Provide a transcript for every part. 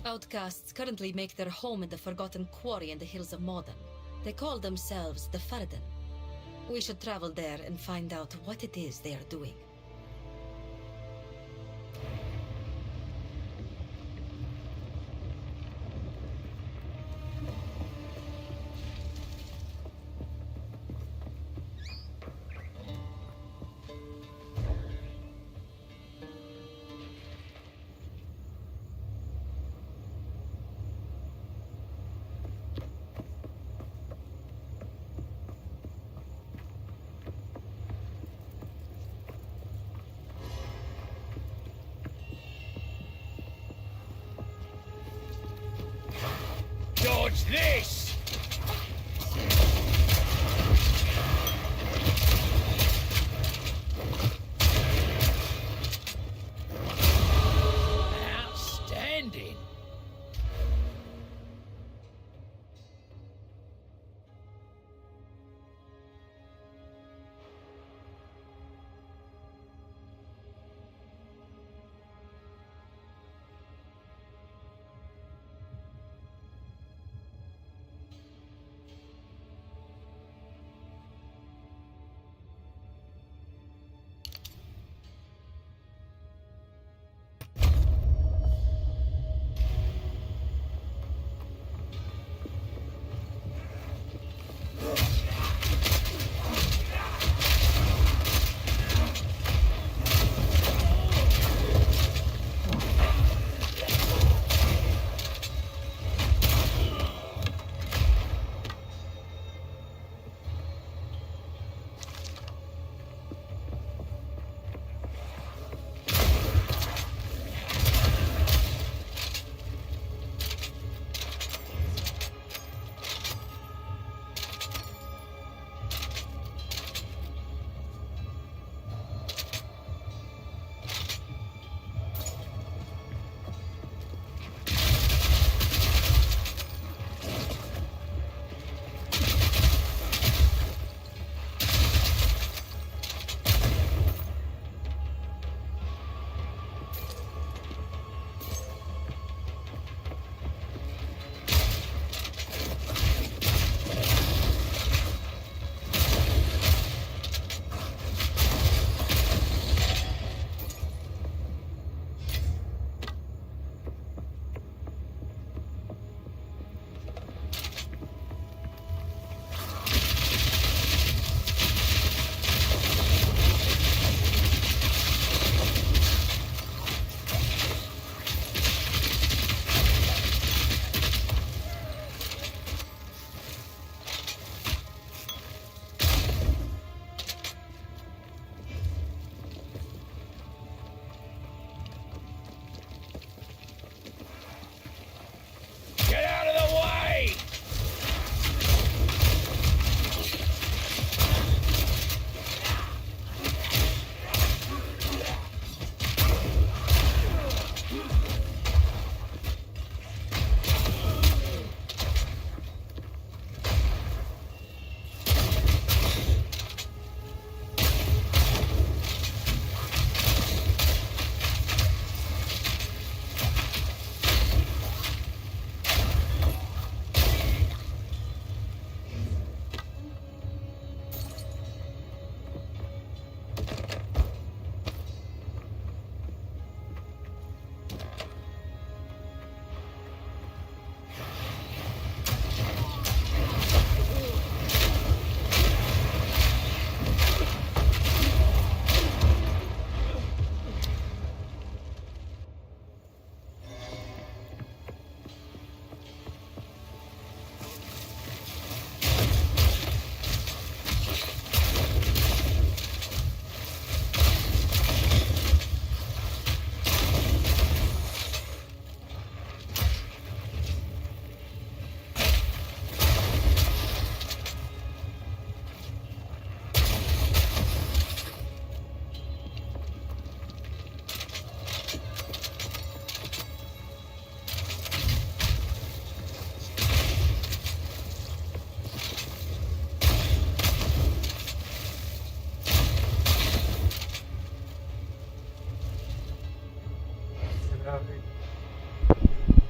Outcasts currently make their home in the Forgotten Quarry in the hills of Modern. They call themselves the Farden. We should travel there and find out what it is they are doing. Dodge this! Outstanding! Get out of the way!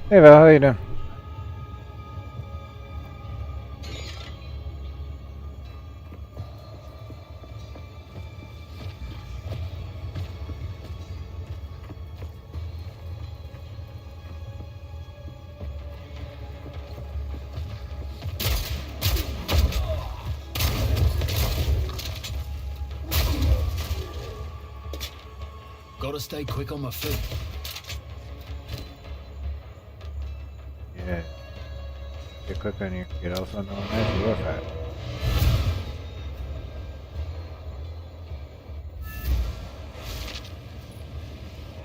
Hey Val, how you doing? Gotta stay quick on my feet. Yeah. Get quick on your feet, also known as your fat.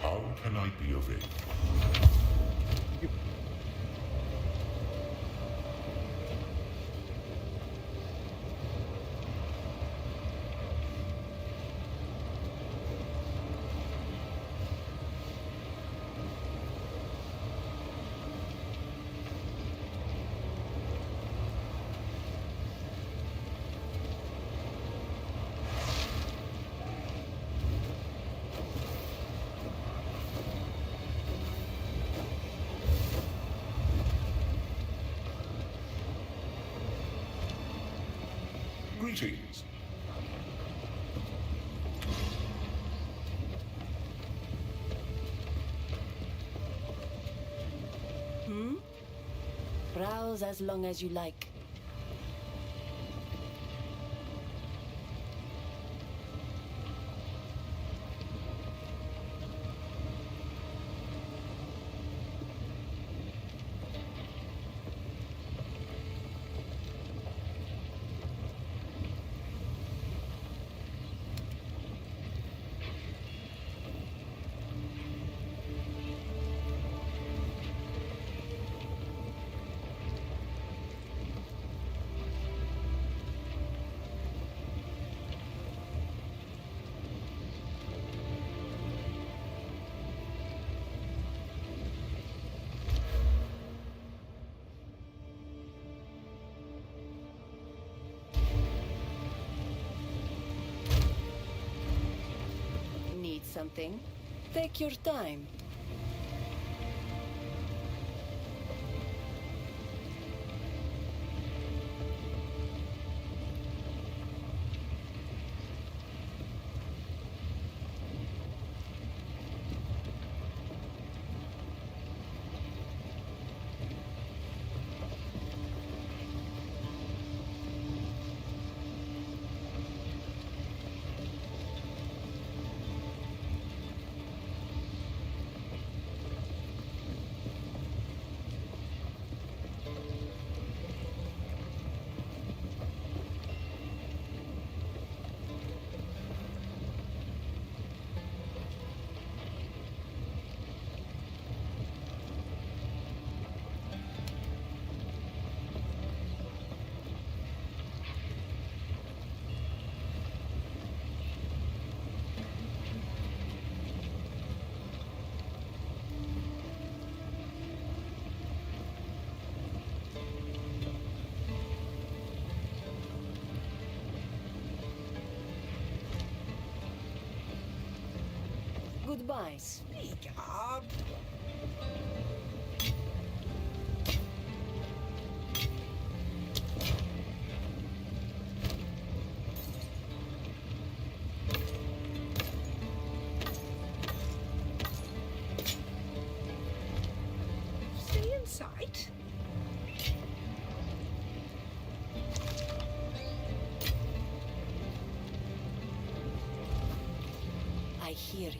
How can I be of aid? Greetings. Browse as long as you like. Need something? Take your time. Goodbye. Speak up. Stay in sight. I hear you.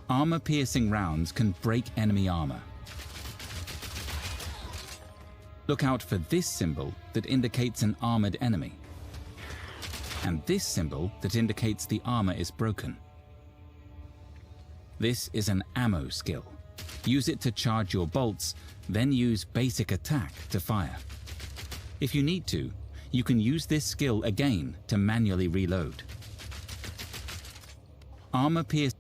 Armor-piercing rounds can break enemy armor. Look out for this symbol that indicates an armored enemy, and this symbol that indicates the armor is broken. This is an ammo skill. Use it to charge your bolts, then use basic attack to fire. If you need to, you can use this skill again to manually reload. Armor-piercing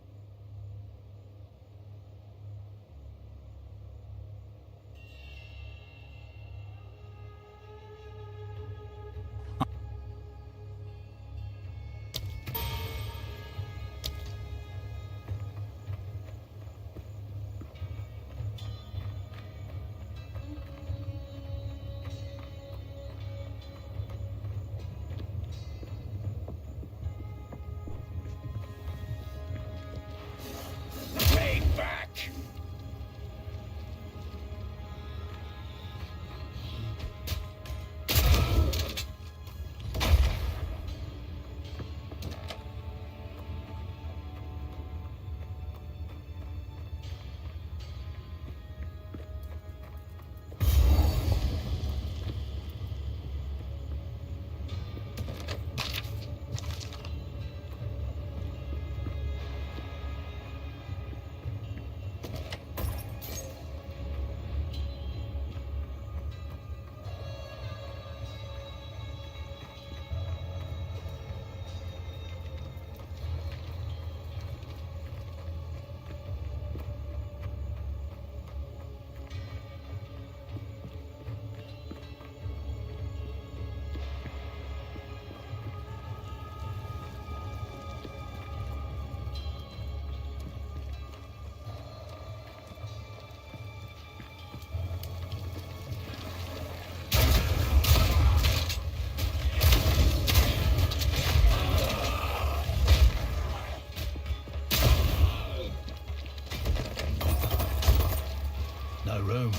No room.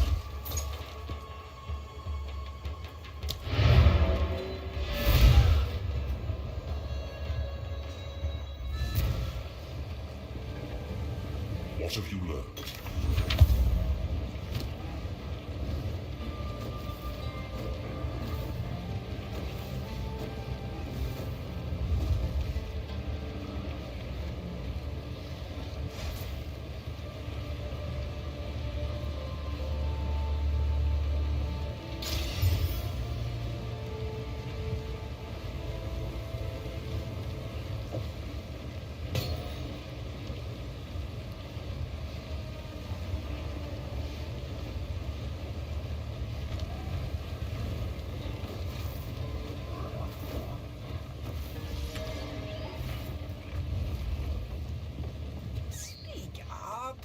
What have you learned? Speak up.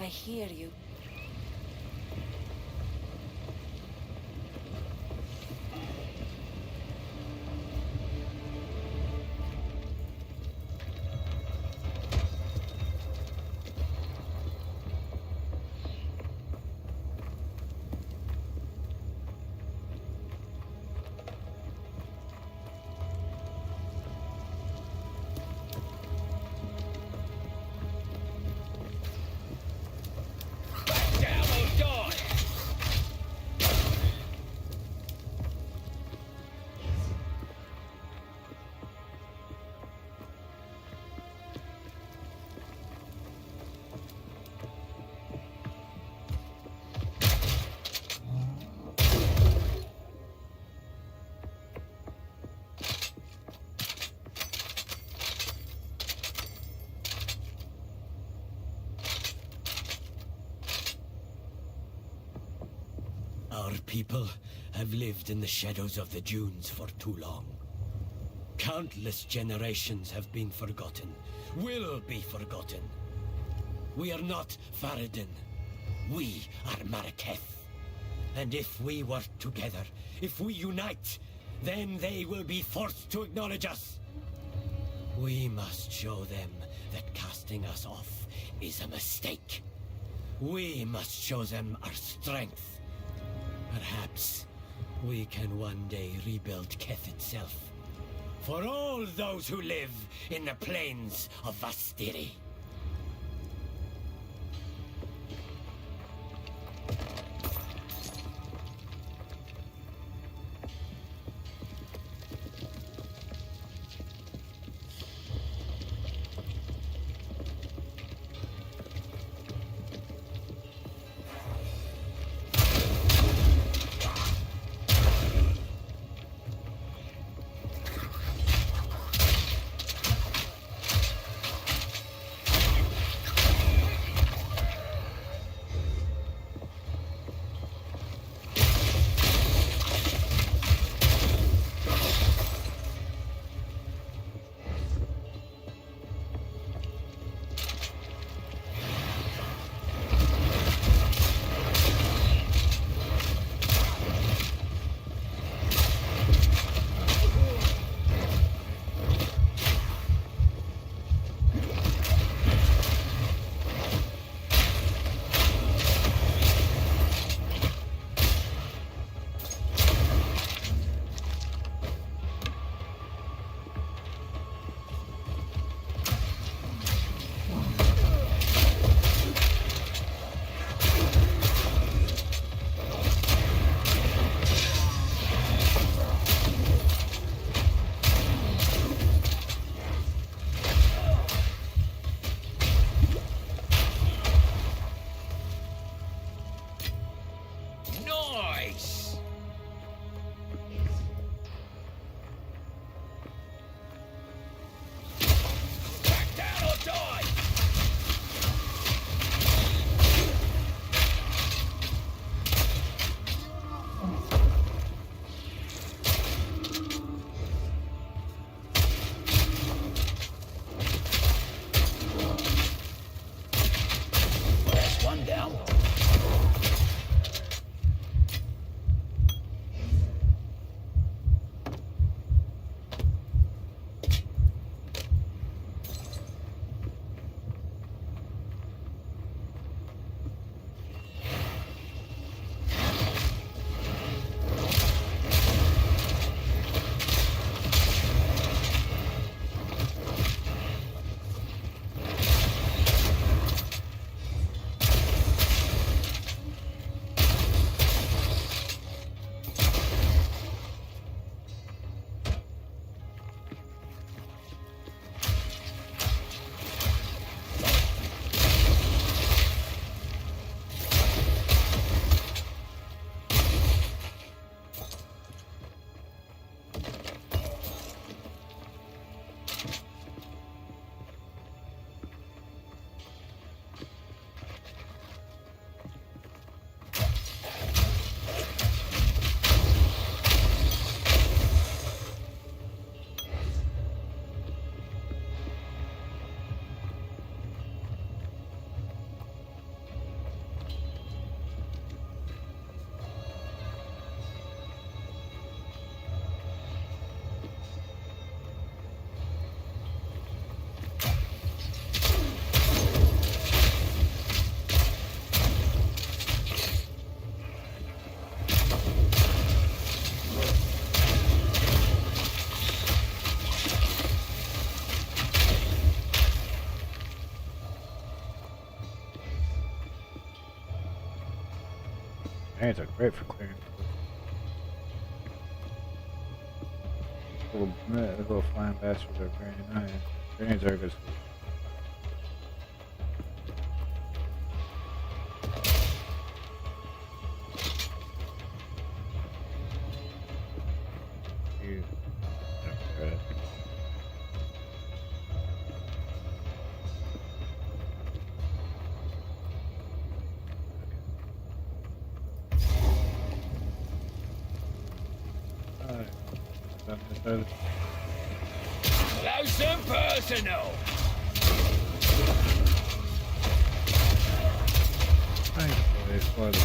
I hear you. Our people have lived in the shadows of the dunes for too long. Countless generations have been forgotten, will be forgotten. We are not Faradin. We are Maraketh. And if we work together, if we unite, then they will be forced to acknowledge us. We must show them that casting us off is a mistake. We must show them our strength. Perhaps we can one day rebuild Keth itself. For all those who live in the plains of Vastiri. Grenades are great for clearing. Little flying bastards are very nice. Grenades are good. on this side of Close and personal. Nice place for the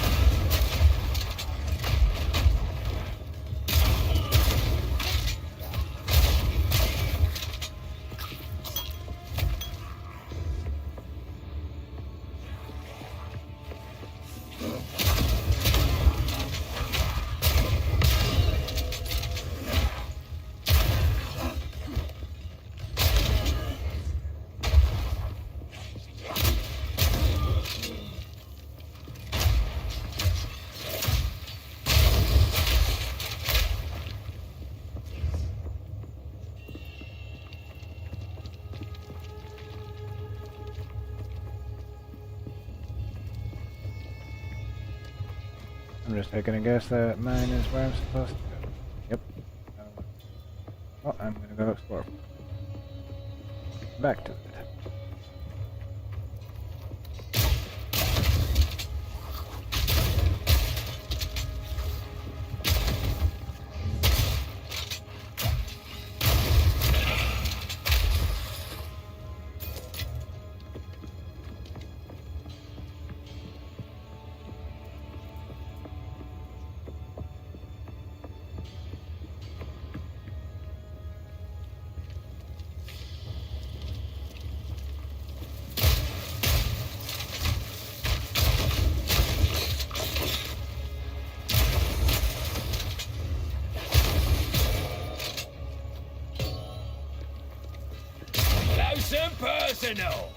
I'm just taking a guess that mine is where I'm supposed to go. Yep. Well, I'm gonna go explore. Back to it. Close and personal.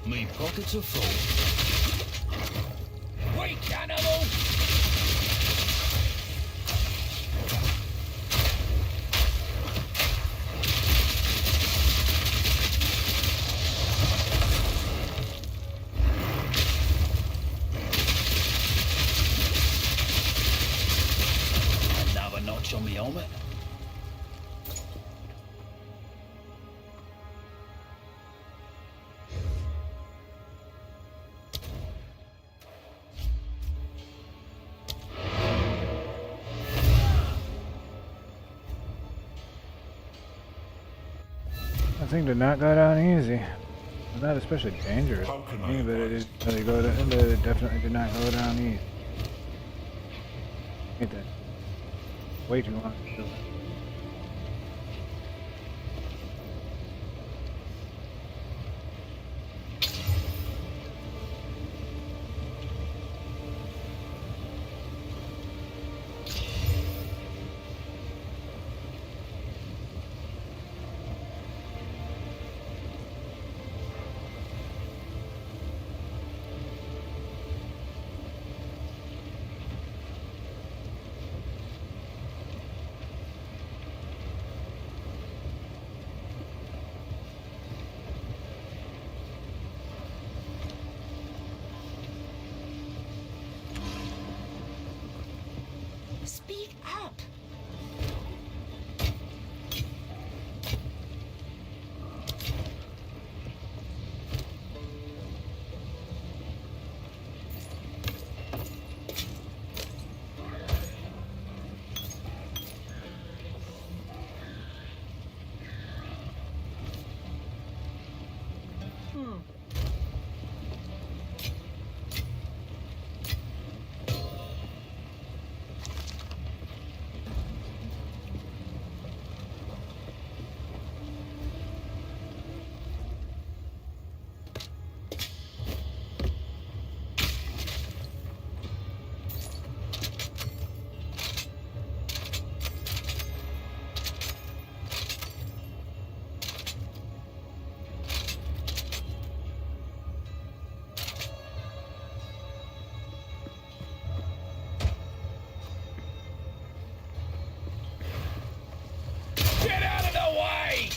Me pockets are full. Wait, cannibal! Another notch on me helmet. That thing did not go down easy. Well, not especially dangerous. How can I But it advise? did really go down, but it definitely did not go down easy. Hate that. Way too long to do it. Get out of the way!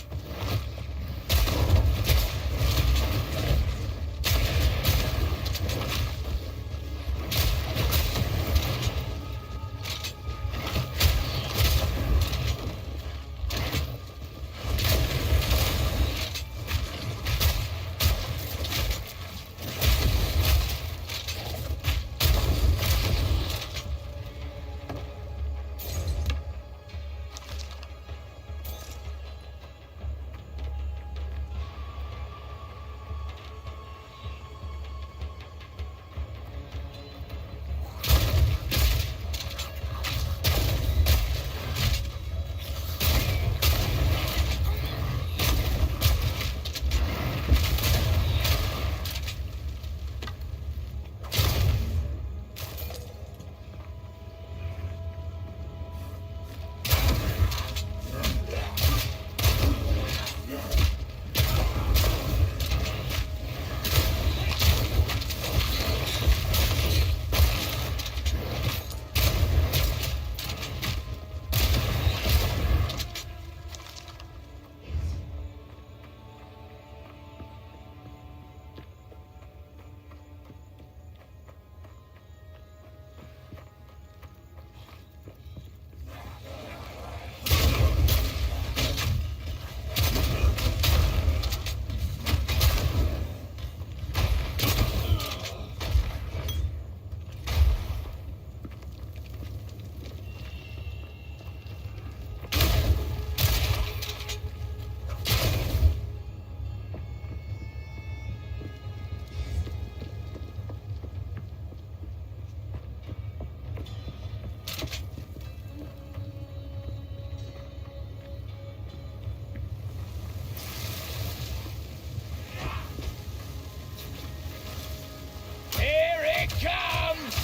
Here it comes!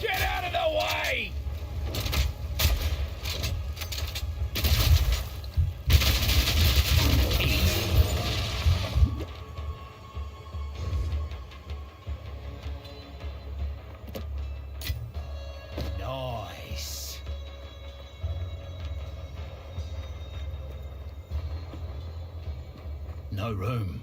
Get out of the way! Nice. No room.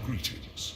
Greetings.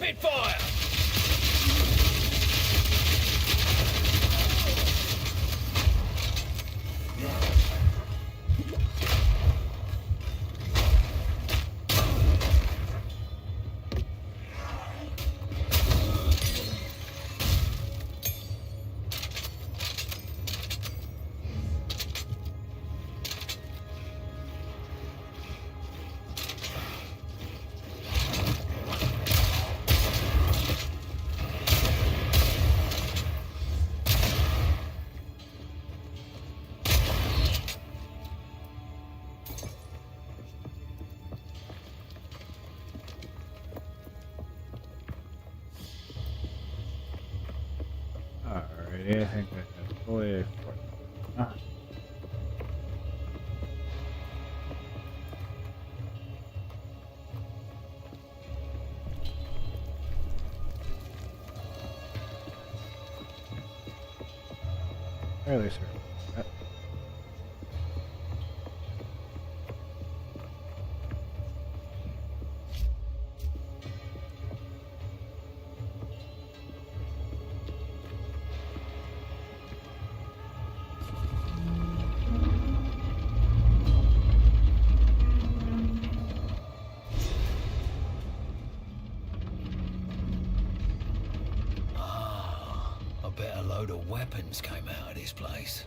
Rapid fire! Alrighty, I think that's fully for fairly certain. I bet a load of weapons came out of this place.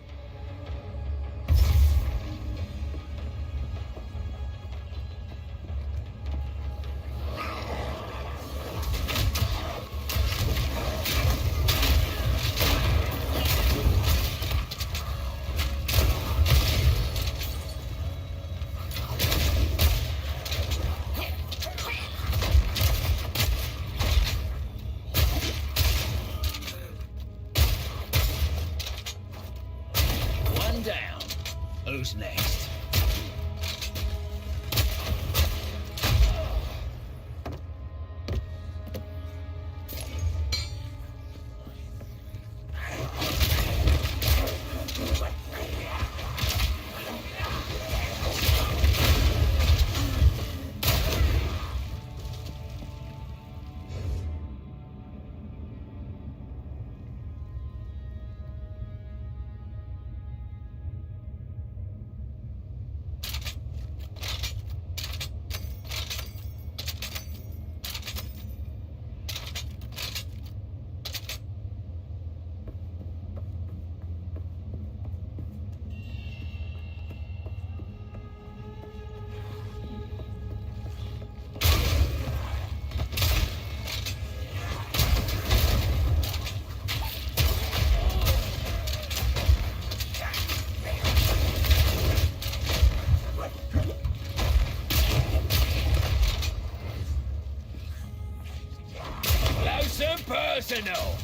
One down. Who's next? Close and personal.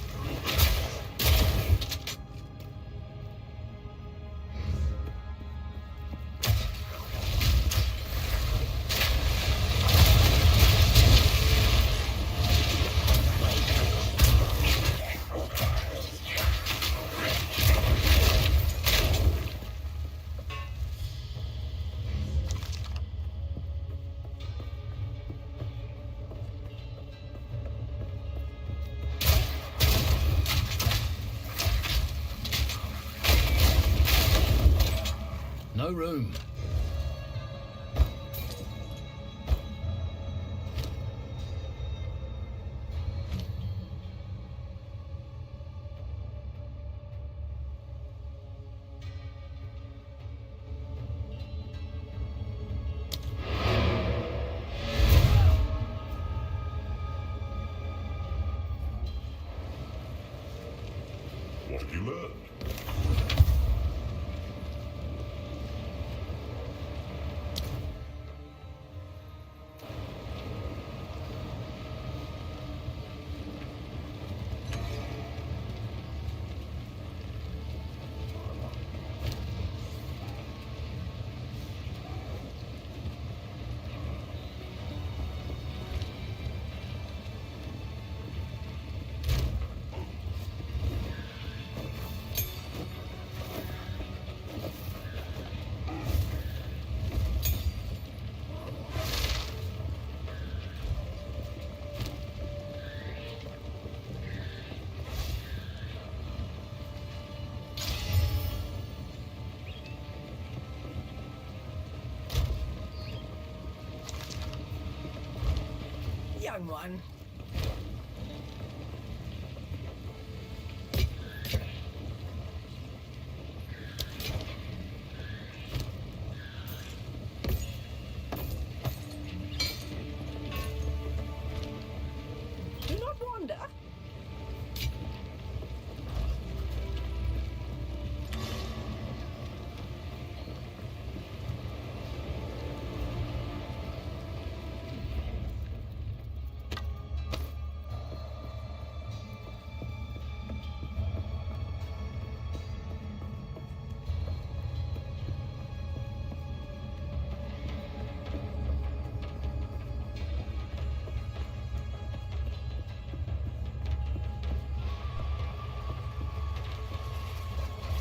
No room. What have you learned? wrong one. Do not wander.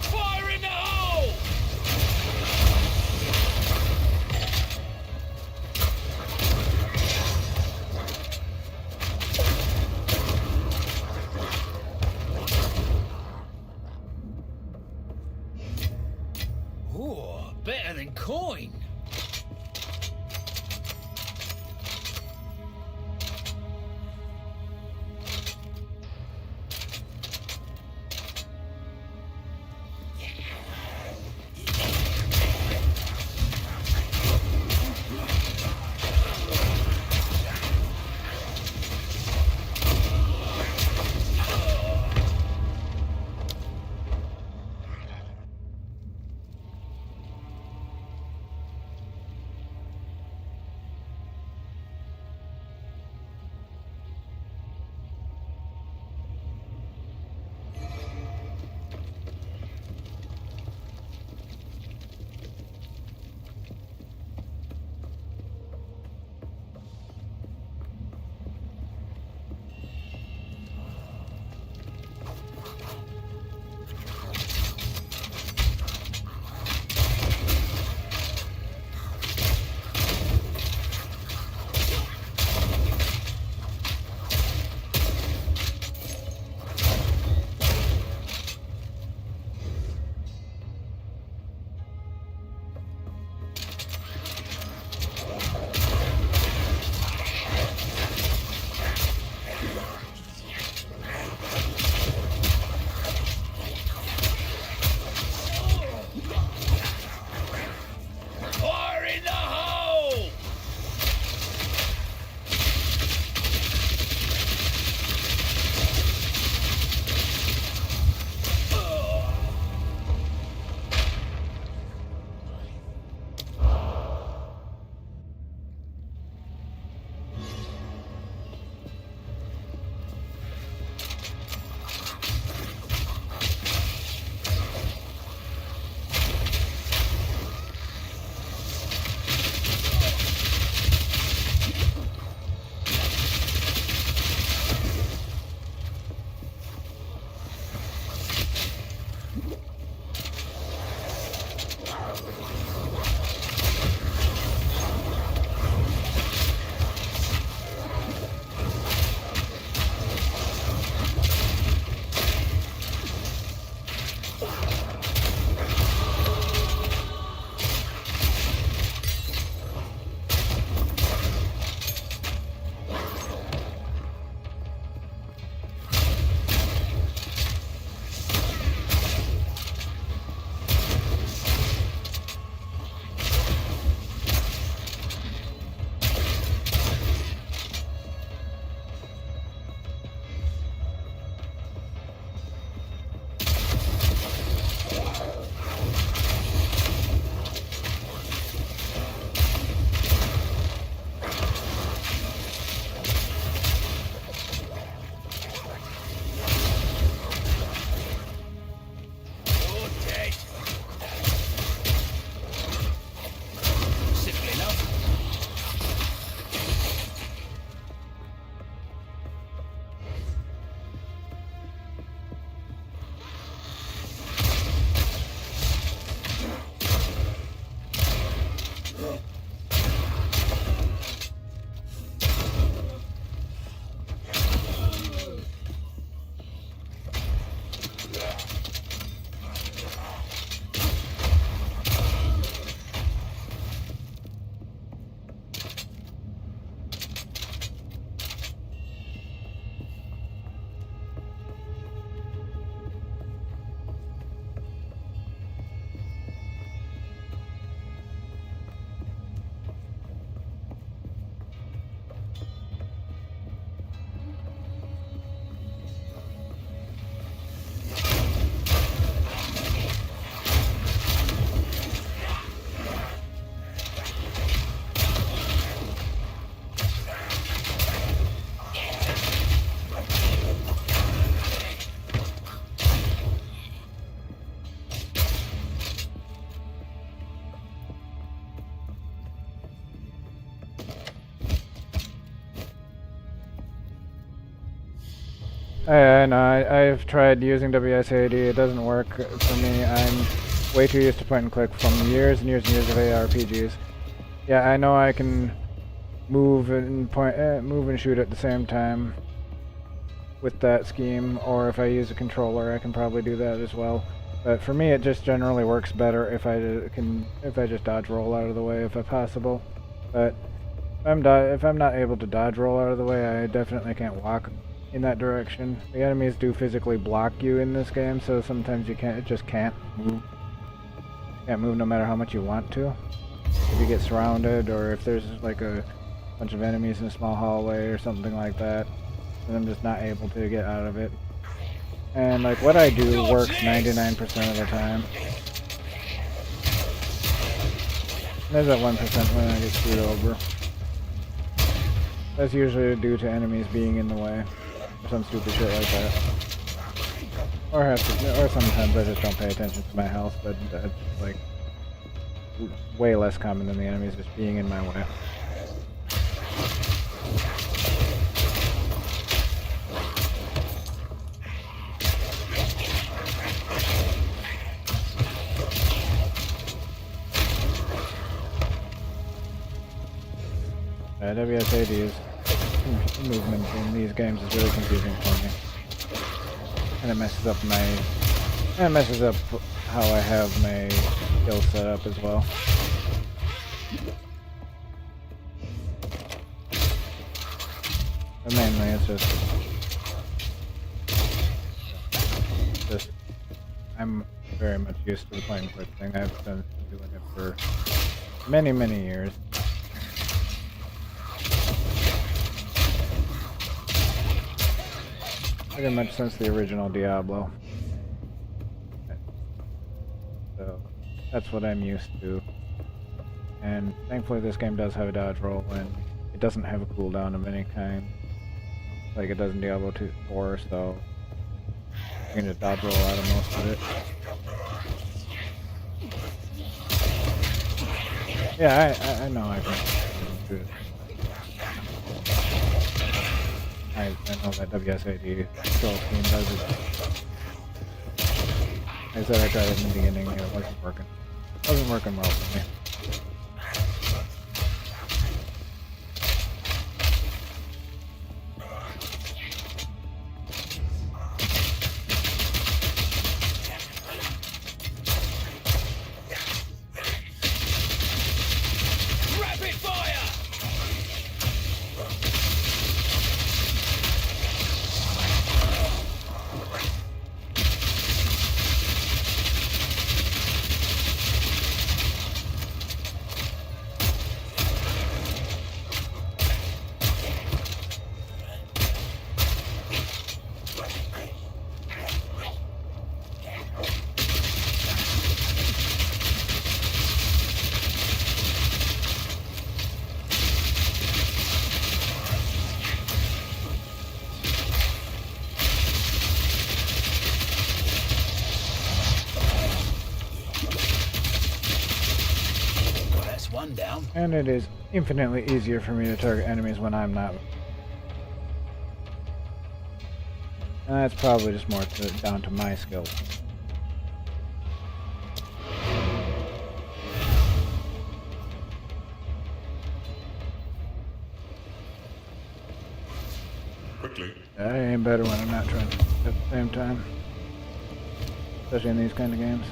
Fire in the hole! Ooh, better than coin. I know, I've tried using WSAD, it doesn't work for me. I'm way too used to point and click from years and years and years of ARPGs. Yeah, I know I can move and move and shoot at the same time with that scheme, or if I use a controller I can probably do that as well. But for me it just generally works better if I just dodge roll out of the way if possible. But if I'm not able to dodge roll out of the way, I definitely can't walk in that direction. The enemies do physically block you in this game, so sometimes you just can't move. You can't move no matter how much you want to. If you get surrounded, or if there's like a bunch of enemies in a small hallway or something like that, then I'm just not able to get out of it. And like what I do works 99% of the time. There's that 1% when I get screwed over. That's usually due to enemies being in the way, or some stupid shit like that. Or sometimes I just don't pay attention to my health, but that's like way less common than the enemies just being in my way. WSAD's movement in these games is really confusing for me. And it messes up how I have my skill set up as well. But mainly it's just I'm very much used to the point and click thing. I've been doing it for many, many years. Pretty much since the original Diablo. So that's what I'm used to. And thankfully this game does have a dodge roll, and it doesn't have a cooldown of any kind like it does in Diablo 4, so you can just dodge roll out of most of it. Yeah, I know I can do it. I know that WSAD control scheme does it. I said I tried it in the beginning and it wasn't working. It wasn't working well for me. One down. And it is infinitely easier for me to target enemies when I'm not. And that's probably just more down to my skills. Quickly. I ain't better when I'm not trying to at the same time. Especially in these kind of games.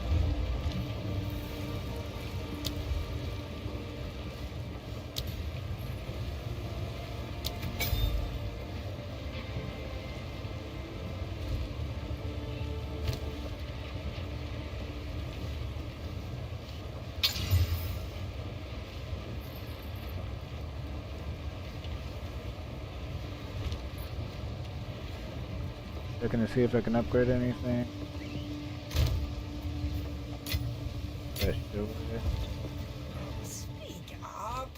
Looking to see if I can upgrade anything. That should work. Speak up.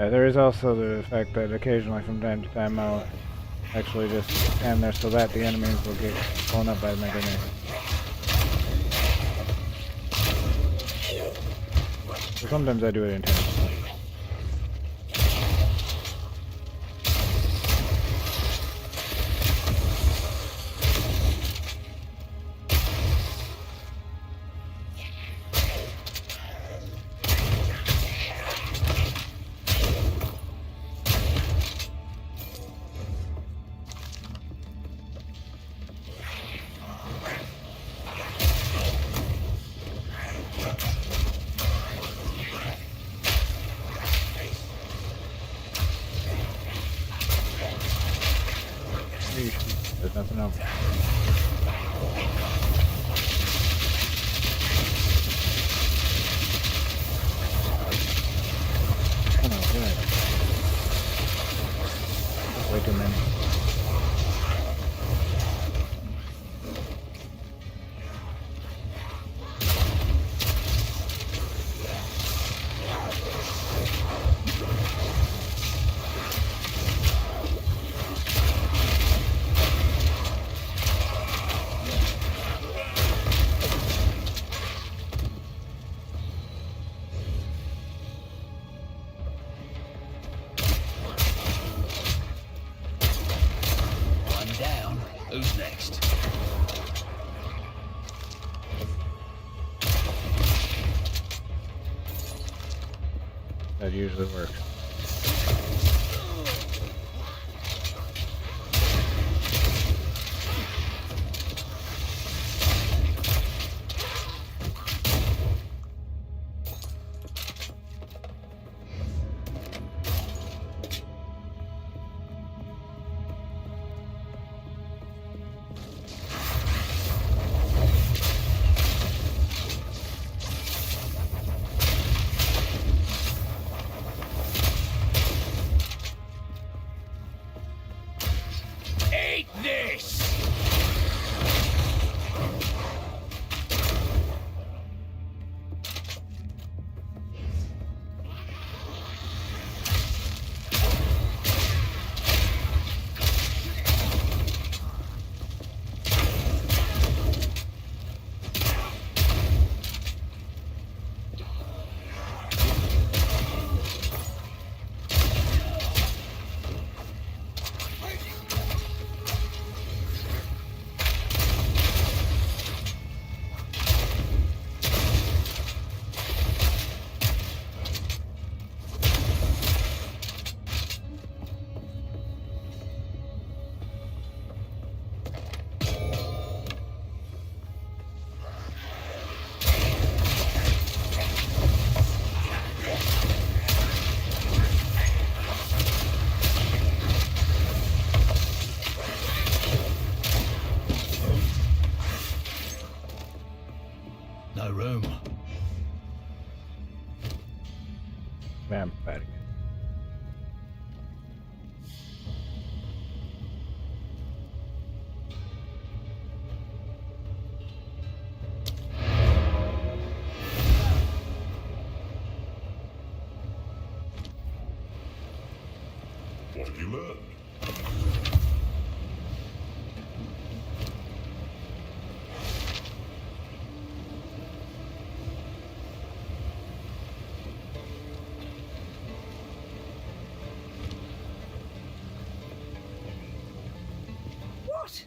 There is also the fact that occasionally from time to time I'll actually just stand there so that the enemies will get blown up by my grenade. So sometimes I do it intentionally. There's nothing else. Oh no, good. Way too many. One down. Who's next? That usually works. Eat this! No room. Vampire. What you learned? What?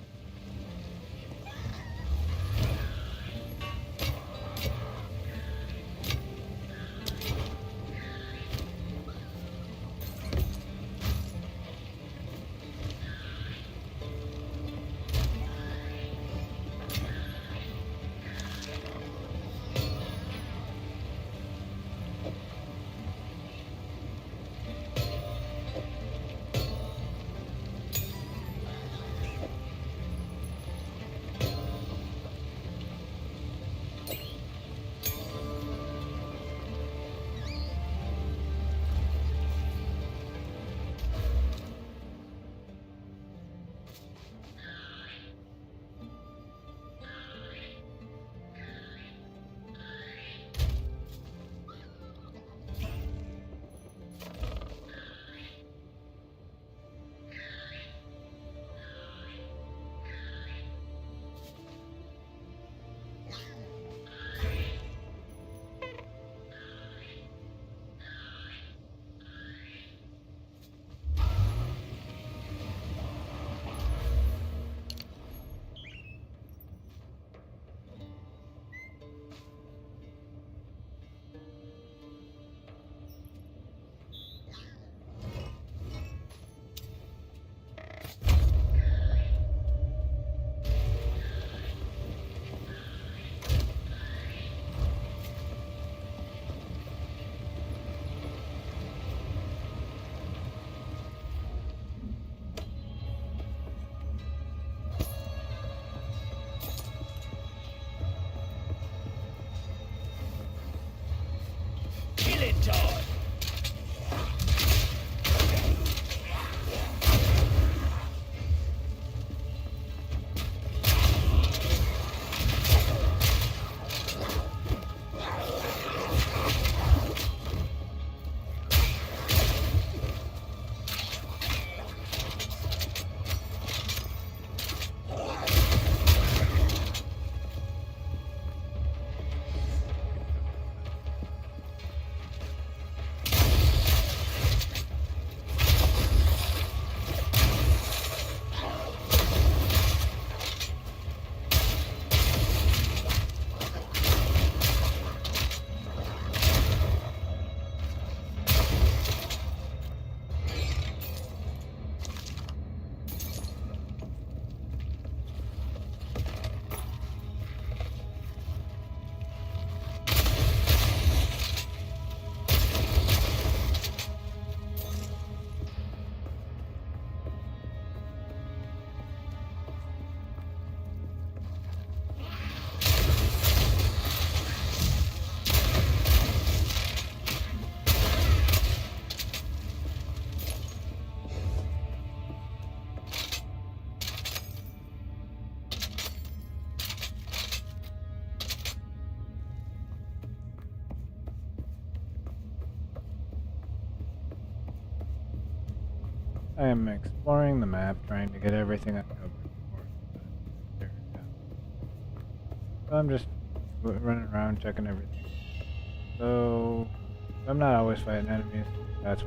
I am exploring the map, trying to get everything uncovered before there. So I'm just running around checking everything. So I'm not always fighting enemies. That's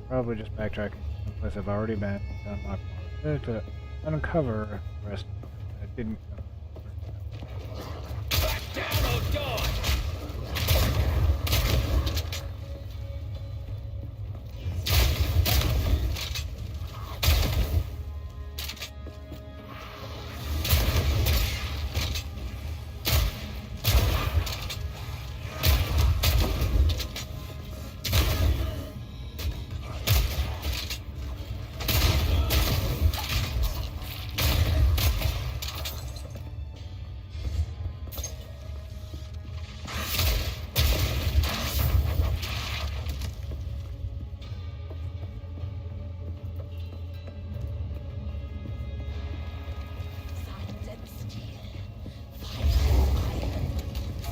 probably just backtracking to some place I've already been to unlock more to uncover the rest of it. I didn't know. Back down or die!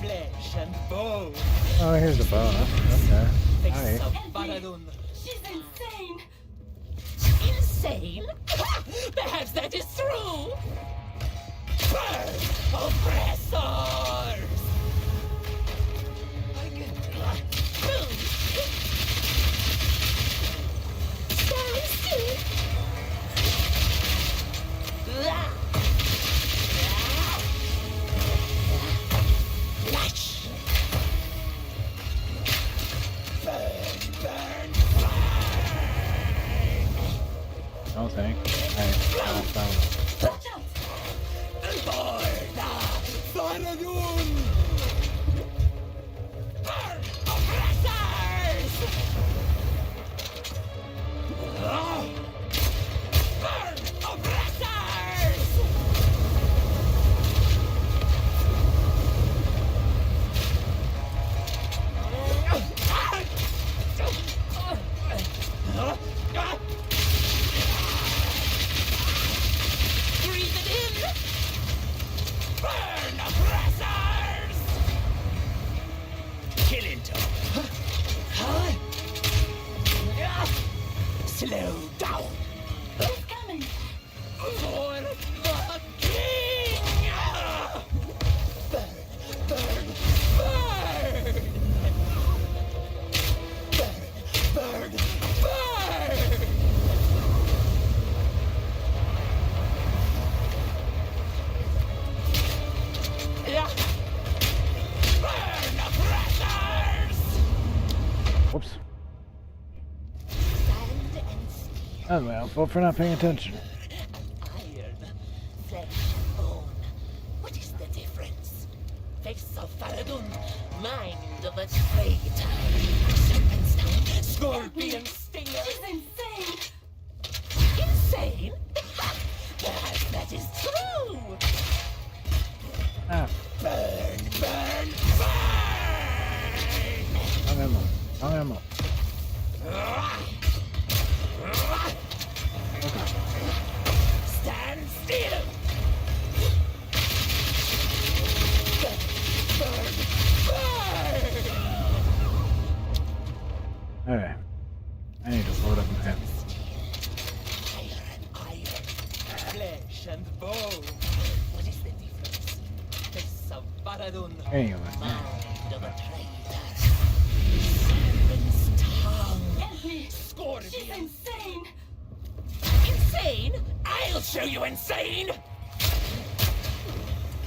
Flesh and bone. Oh, here's the boss. Okay. Hi. She's insane! Insane? Perhaps that is true! Burn, oppressors! Stand still! Lash! Burn, burn, No thank you. I found Watch out! Borda! Faradun! Burn, oppressors! Burn, oppressors! Breathe it in! Burn, oppressors! Killing time. Slow down. He's coming! For the king! Burn, burn, burn! Burn, burn, burn! Yeah. Burn, oppressors! Whoops. Sand and steel Oh, well, well, for not paying attention. and iron, flesh and bone. What is the difference? Face of Faradun, mind of a traitor. Serpent sting, scorpion stinger. She's insane! Insane? Perhaps that is true. Ah, Burn, burn, burn! wrong ammo. Wrong ammo. Stand still! Burn, burn, burn! Okay. I need to load up my ammo. Iron, flesh and bone. What is the difference? Face of Faradun, There you go. mind of a traitor. Serpent's tongue, Help me! She's scorpion. insane! Insane? I'll show you insane!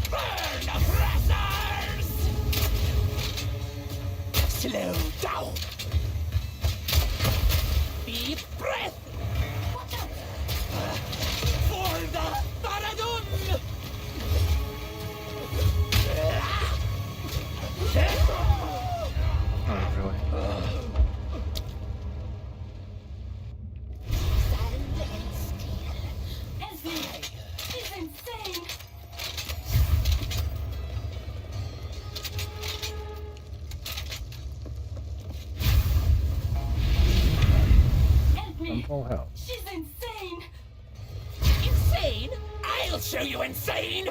Burn, oppressors! Slow down! Deep breath! Watch out! For the Faradun! Oh, really? Sand and steel. Help me! She's insane! Help I'm me! full health. She's insane! Insane? I'll show you insane!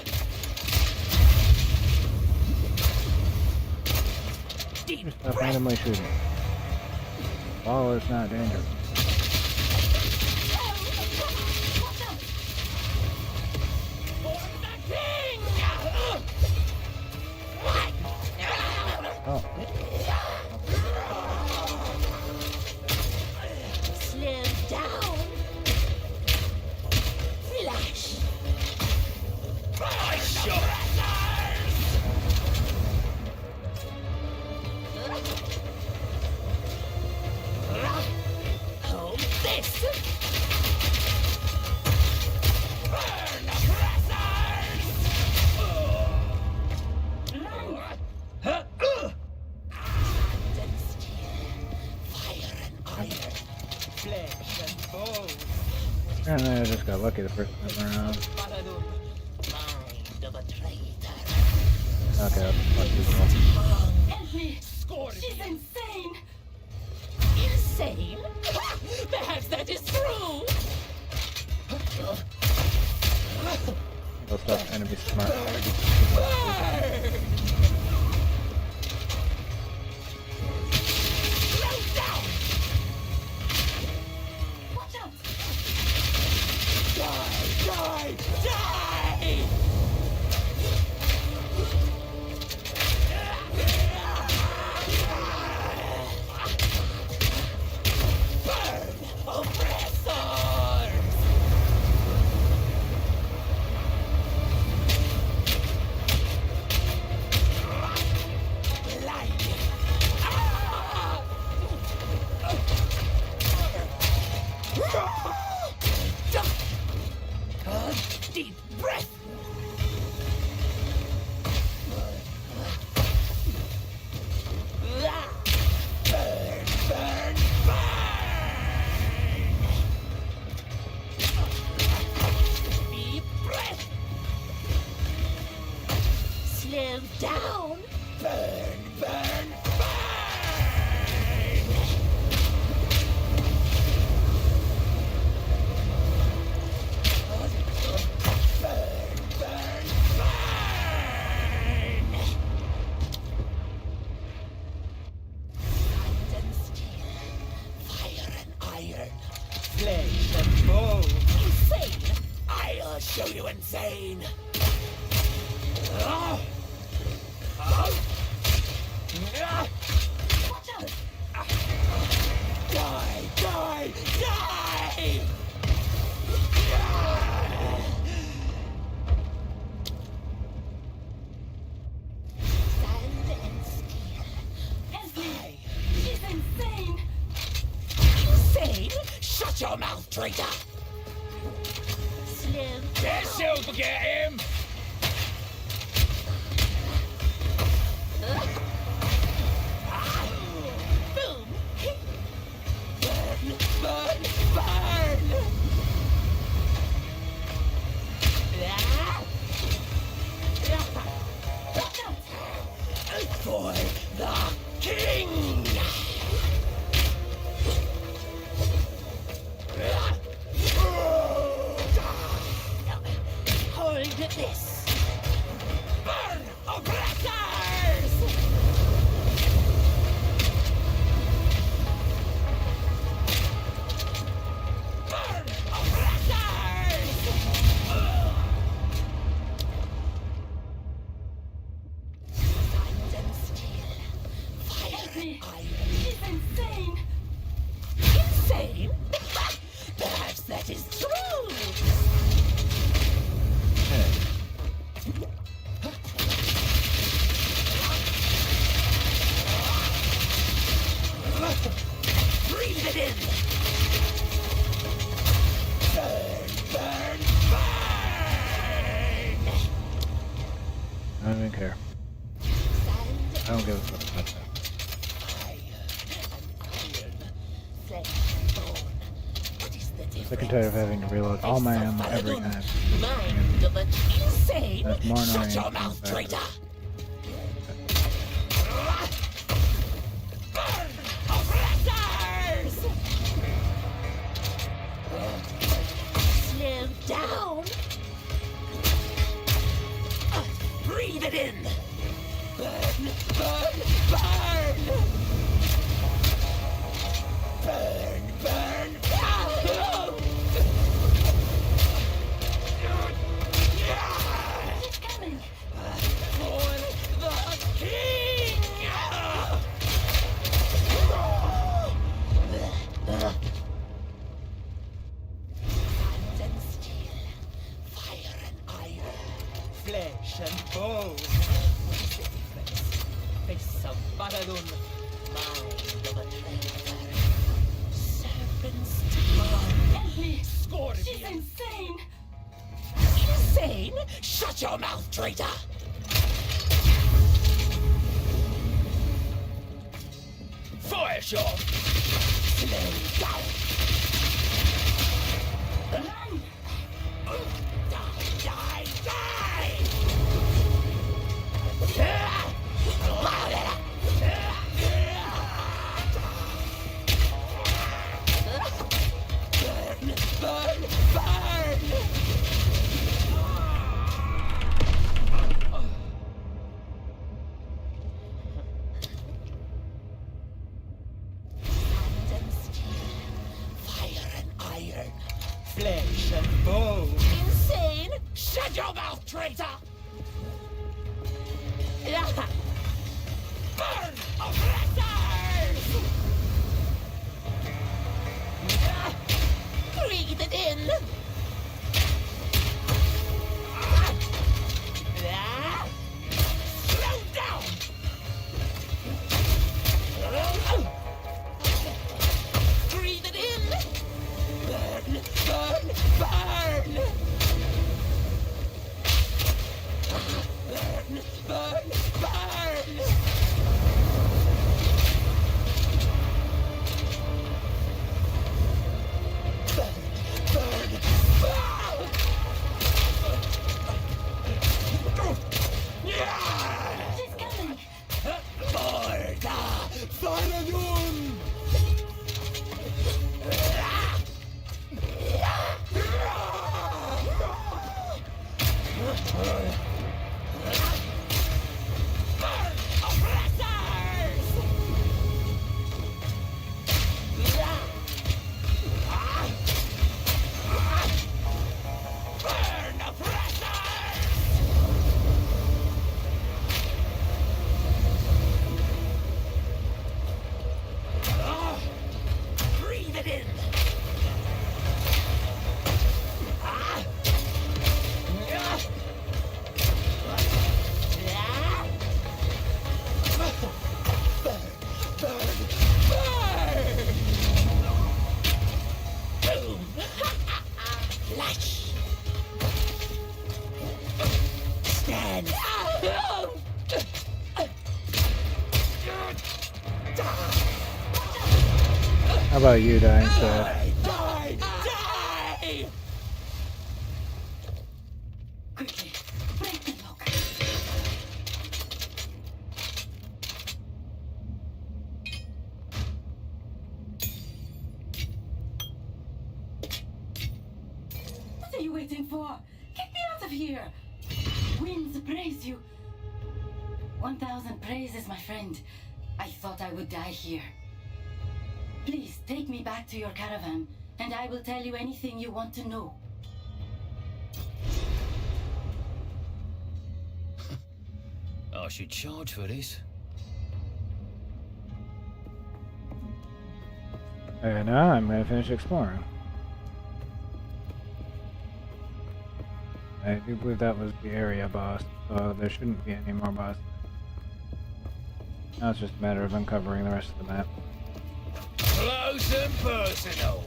Deep Just stop randomly shooting. While it's not dangerous. I just got lucky the first time around. Okay, that's fuck you, Help me! She's insane! Insane? Perhaps that is true! Go stop trying to be smart. Watch out! Die! Die! Burn, oppressors! Lightning! Ah! Deep breath! Burn, burn, burn! Deep breath! Slow down! Burn, burn, burn! Burn, burn, burn! Sand and steel, fire and iron, flesh and bone. Insane! I'll show you insane! Ah! Ah! Ah! Watch out! Die! Die! Die! Sand and steel. Help me! She's insane! Insane? Shut your mouth, traitor! Slow Get Silver, get him! boom! Burn! Burn! Burn! Ah! Watch out! For the king! Hold this! Burn, oppressors! Burn, oppressors! Sand and steel, fire Help me! and iron. She's insane! Insane? Perhaps that is true! Breathe it in! Burn, burn, burn! I don't even care. Sand, I don't give a fuck about that. fire, and iron, flesh and bone. What is the difference? Sick and tired of having to reload all my ammo every time. Mind of an insane? That's more Shut annoying your than mouth, that. traitor! Burn, oppressors! Slow down! Breathe it in! Burn, burn, burn! Burn, burn, It's coming! for the king! Sand and steel, fire and iron, flesh and bone. What is the difference? Face of Baradun, mind of a traitor. Serpent's tongue. Help me! She's Scorpion. insane! Insane? Shut your mouth, traitor! Fire shot! Slow down! Run! off, traitor! Yeah. Burn, oppressors! Breathe it in! Slow down! Breathe it in! Burn, burn, burn! Burn, burn, burn! She's coming! Porta! Faradun! Burn, oppressors! Burn, oppressors! Breathe it in! Boom! Flash! Stand! How about you die instead? Die! Die! Quickly, break the lock. What are you waiting for? Get me out of here! Winds praise you. 1,000 praises, my friend. I thought I would die here. Please take me back to your caravan, and I will tell you anything you want to know. I should charge for this. And now I'm gonna finish exploring. I do believe that was the area boss, so there shouldn't be any more bosses. Now it's just a matter of uncovering the rest of the map. Close and personal.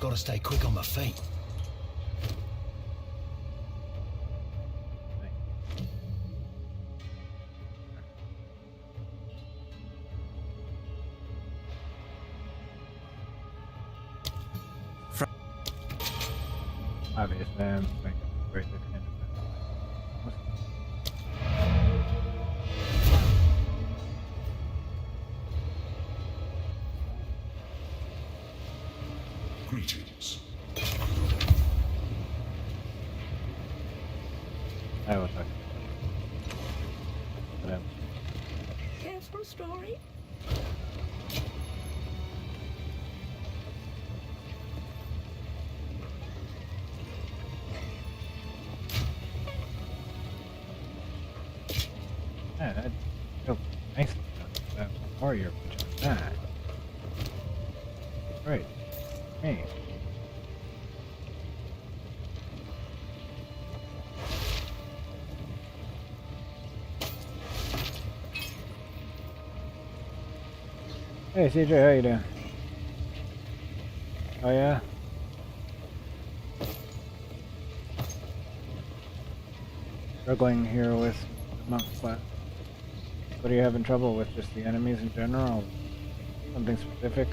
Gotta stay quick on my feet. Obviously, I'm making a great look into Greetings. I will talk. Whatever. Cares for a story? Yeah, that feels nice. That warrior which is that. Great. Me. Hey CJ, how you doing? Oh yeah? Struggling here with the monk class. What are you having trouble with? Just the enemies in general? Something specific?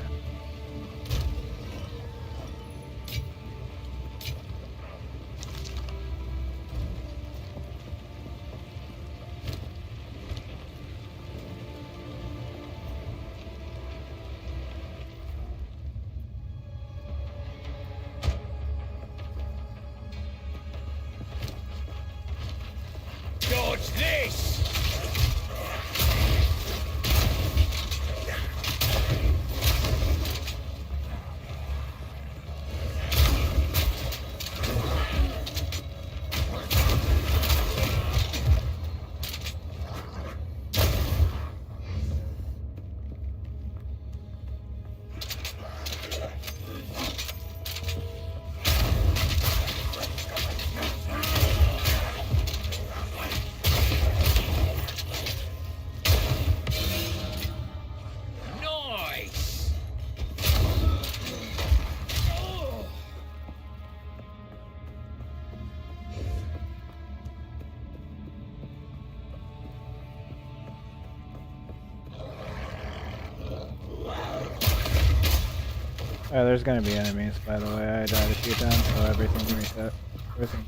There's gonna be enemies, by the way. I died a few times, so everything reset. Everything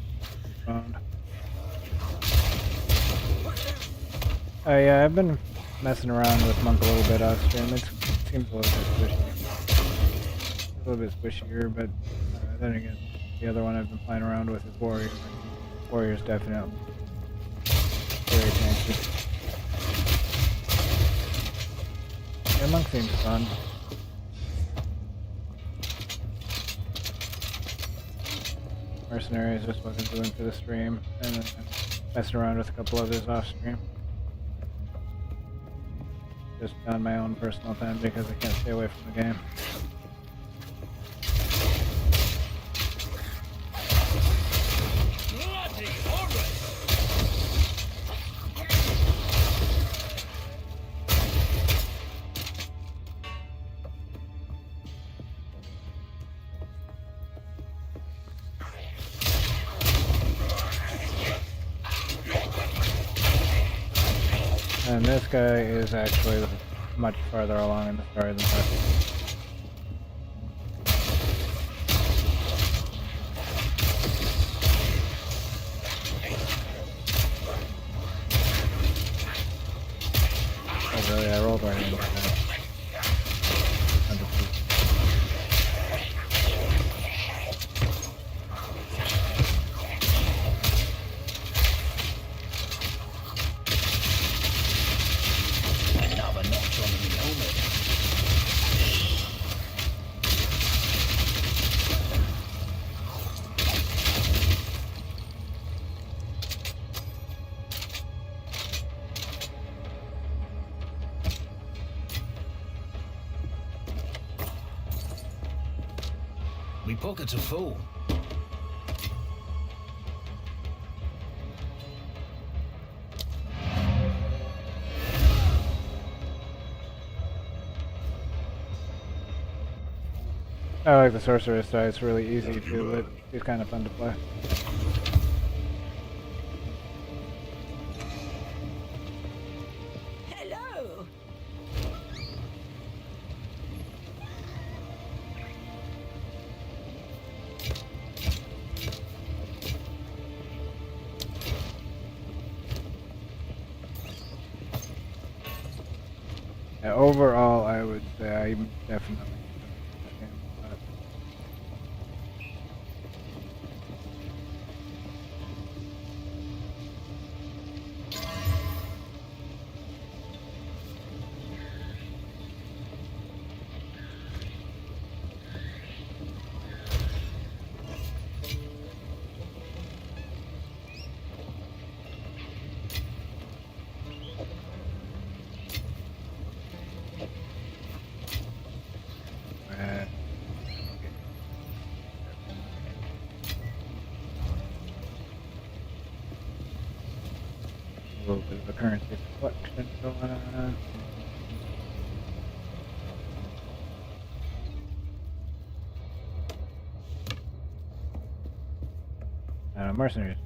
respawned. Oh yeah, I've been messing around with Monk a little bit off stream. It seems a little bit squishy. A little bit squishier, but then again, the other one I've been playing around with is Warrior. Warrior's definitely very tanky. Yeah, Monk seems fun. Mercenaries is what I'm doing for the stream, and then I'm messing around with a couple others off stream. Just on my own personal time because I can't stay away from the game. Bloody horrid! And this guy is actually much farther along in the story than that. Oh really, I rolled right into that. Another notch on the helmet. Me pockets are full. I like the sorceress side, it's really easy to, but it's kind of fun to play. Hello. Yeah, overall, I would say I definitely. A little bit of a currency reflection going on. Mercenaries.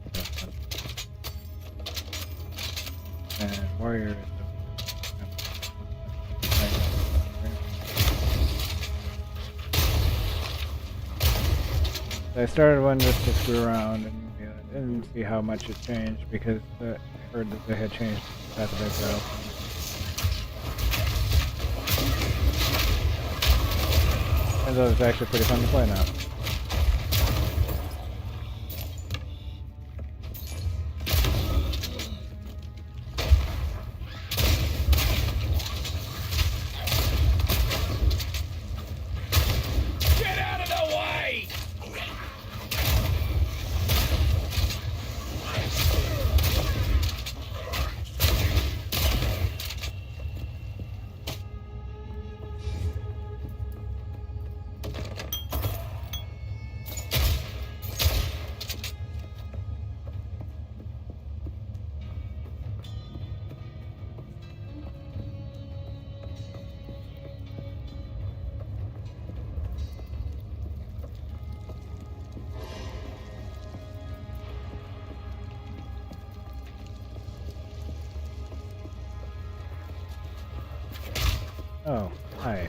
And warrior. I started one just to screw around and didn't see how much it changed because I heard that they had changed Path of Exile. Turns out it's actually pretty fun to play now. Get out of the way! Oh, hi.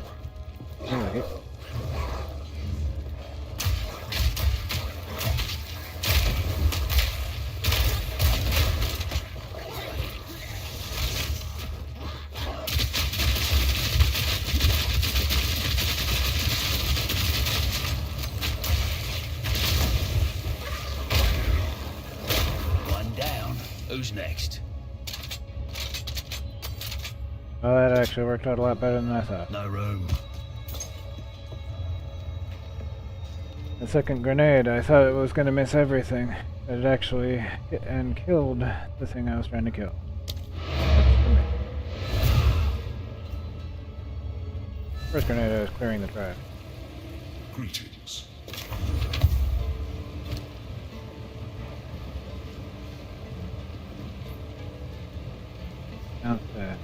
Anyway. next? Well, that actually worked out a lot better than I thought. No room. The second grenade, I thought it was going to miss everything, but it actually hit and killed the thing I was trying to kill. That's for me. First grenade, I was clearing the trash. Greetings. Not that.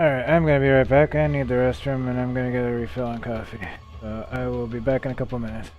Alright, I'm gonna be right back. I need the restroom and I'm gonna get a refill on coffee. So I will be back in a couple minutes.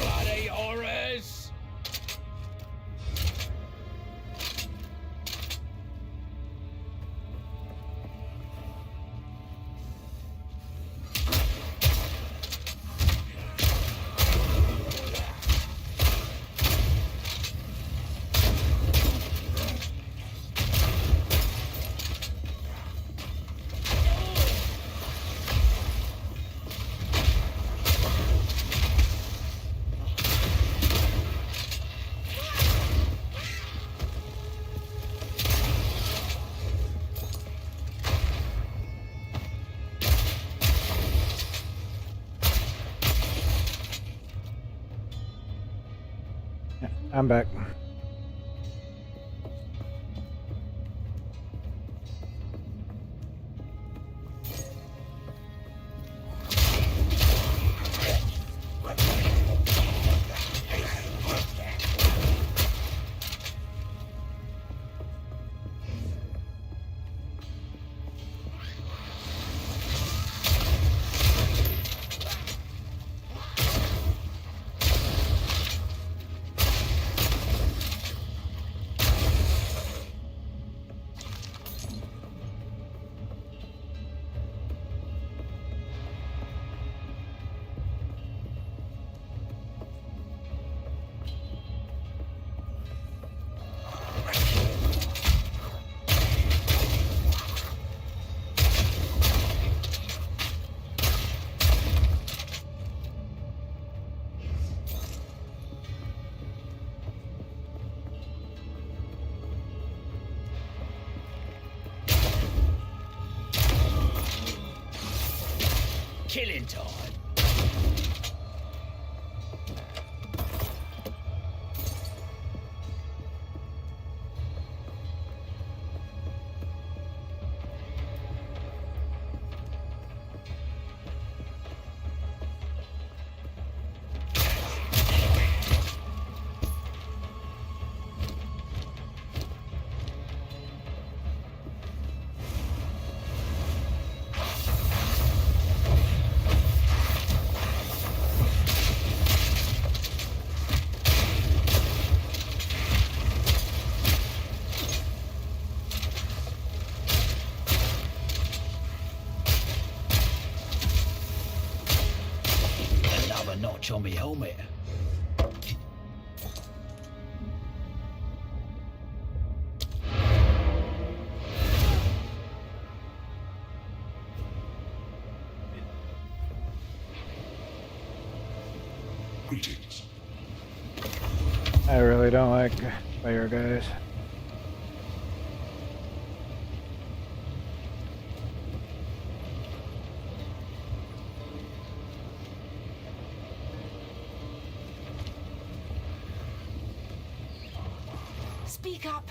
Bloody horrors! I'm back. killing time. Another notch on me helmet. Greetings. I really don't like fire guys. Speak up.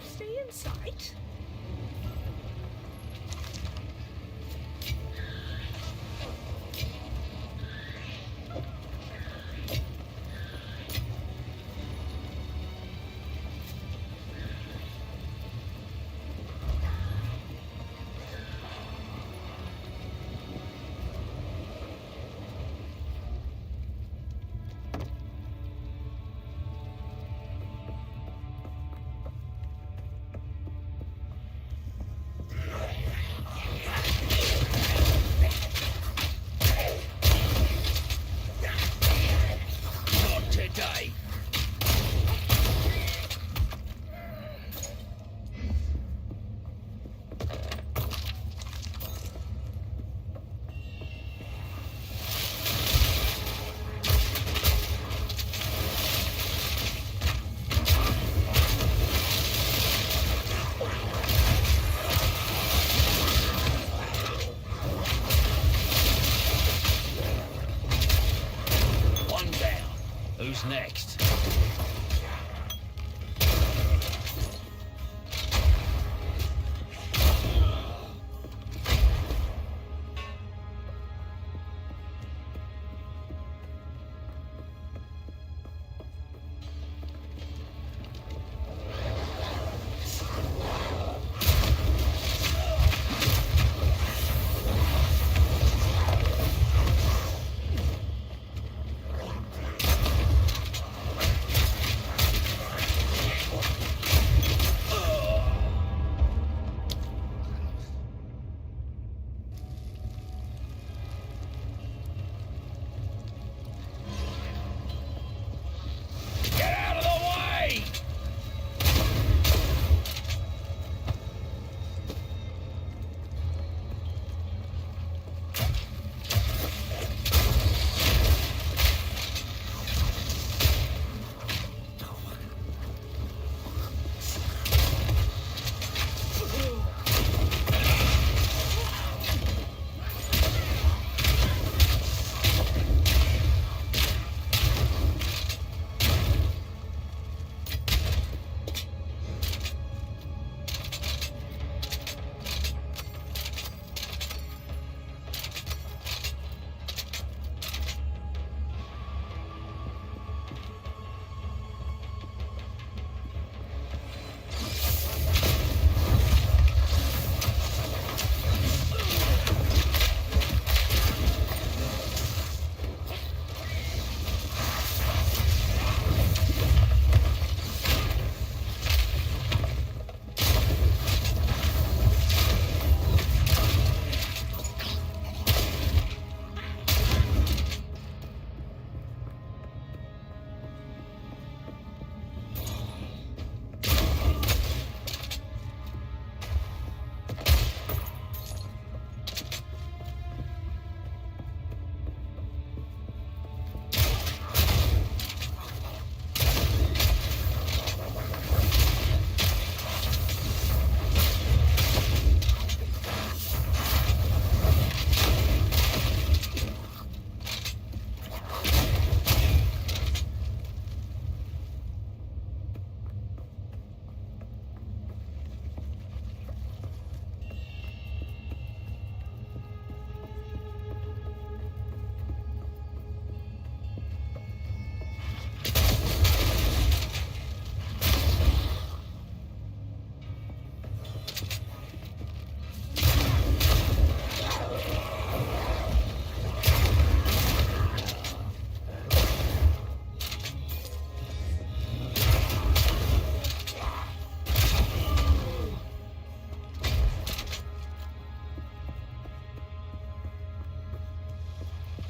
Stay in sight.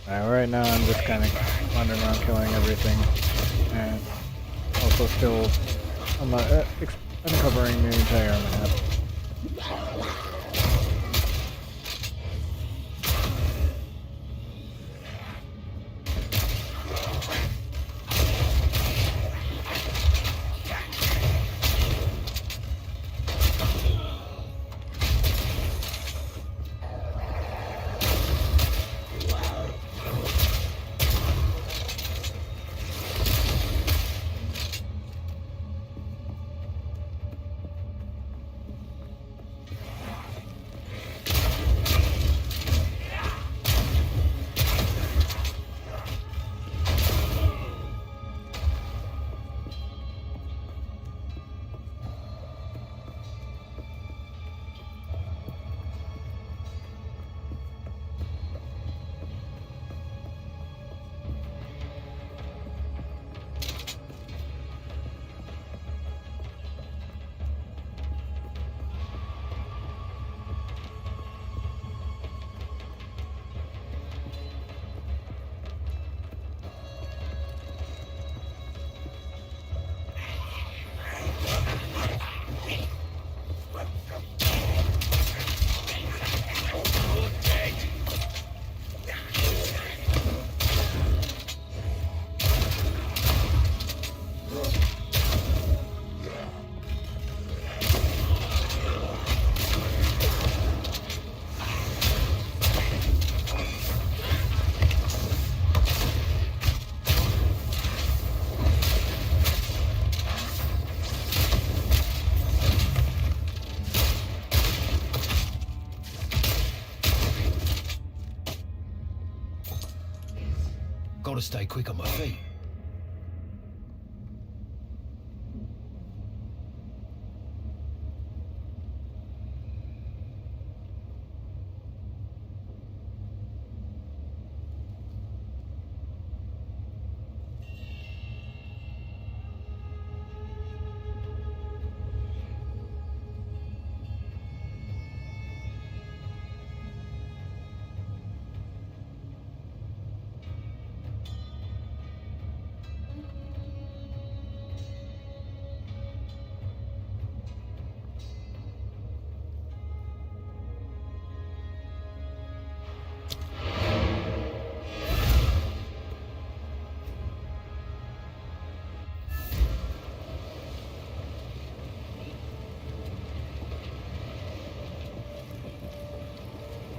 Right now I'm just kind of wandering around killing everything, and also still uncovering the entire map. Gotta stay quick on my feet.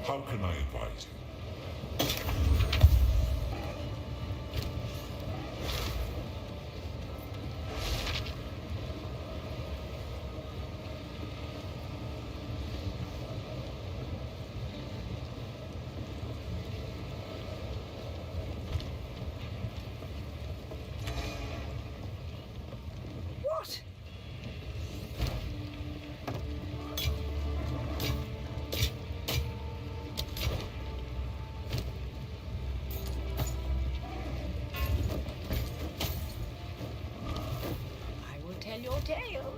How can I advise you? What? I will tell your tale.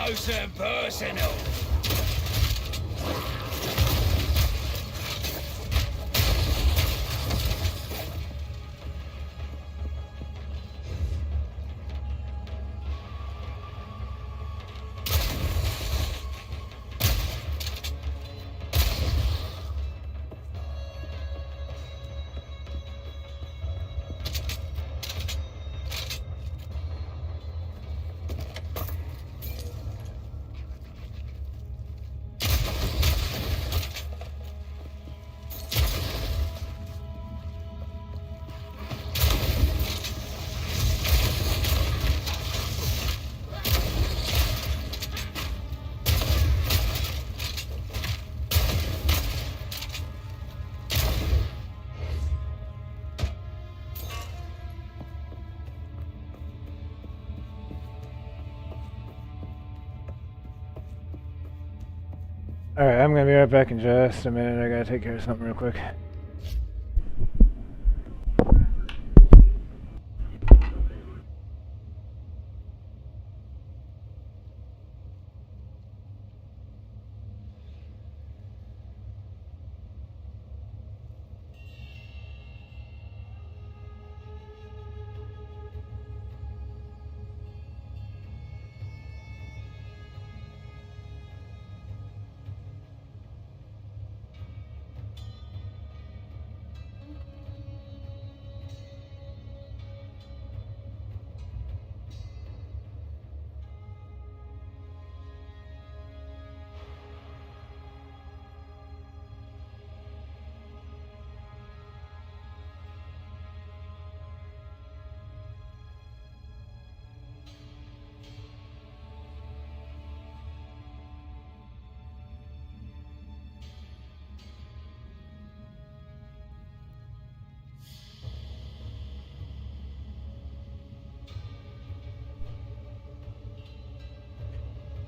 Close and personal. Alright, I'm gonna be right back in just a minute. I gotta take care of something real quick.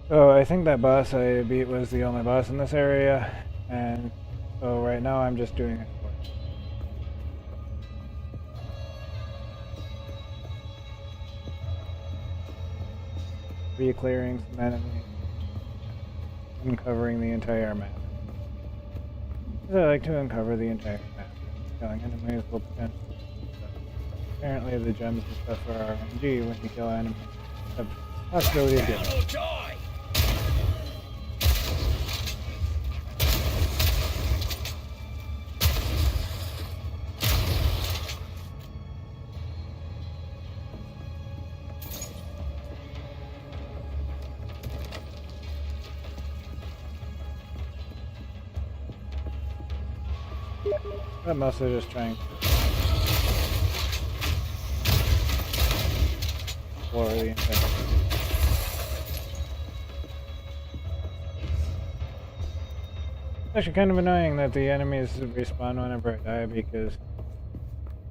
So I think that boss I beat was the only boss in this area, and so right now I'm just doing it. Re-clearing some enemies, uncovering the entire map. I like to uncover the entire map. Killing enemies will potentially. Apparently the gems and stuff are RNG when you kill enemies. Have possibility of getting. I'm mostly just trying to explore the entire. It's actually kind of annoying that the enemies respawn whenever I die because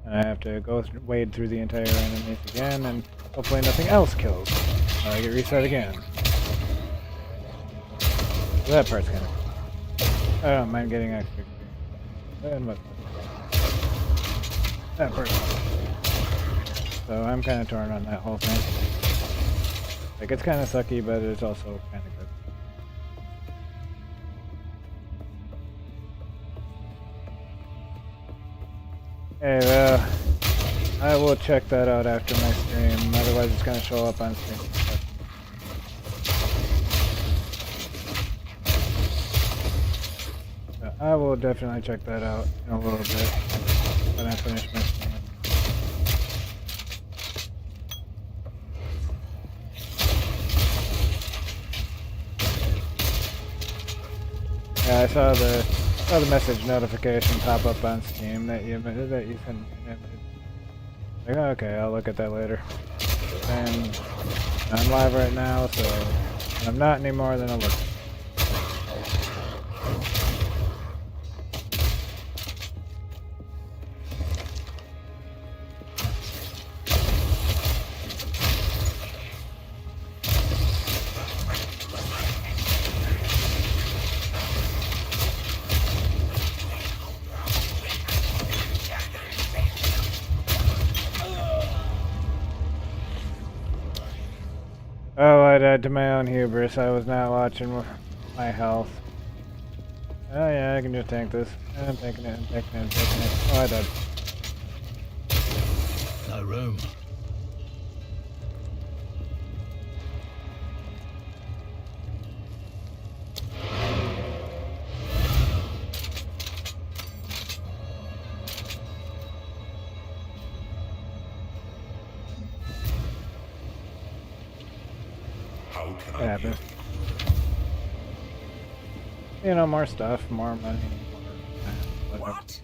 I have to go wade through the entire enemies again and hopefully nothing else kills. Or I get reset again. So that part's kind of. I don't mind getting extra. And what? That part. So I'm kind of torn on that whole thing. Like, it's kind of sucky, but it's also kind of good. Hey, well, I will check that out after my stream, otherwise it's going to show up on stream. So I will definitely check that out in a little bit when I finish my stream. Yeah, I saw the message notification pop up on Steam that you sent me. Like, okay, I'll look at that later. And I'm live right now, so when I'm not anymore, then I'll look. Oh, I died to my own hubris. I was not watching my health. Oh yeah, I can just tank this. I'm tanking it, I'm tanking it, I'm tanking it. Oh, I died. No room. How can It I happens. You know, more stuff, more money. Whatever. What?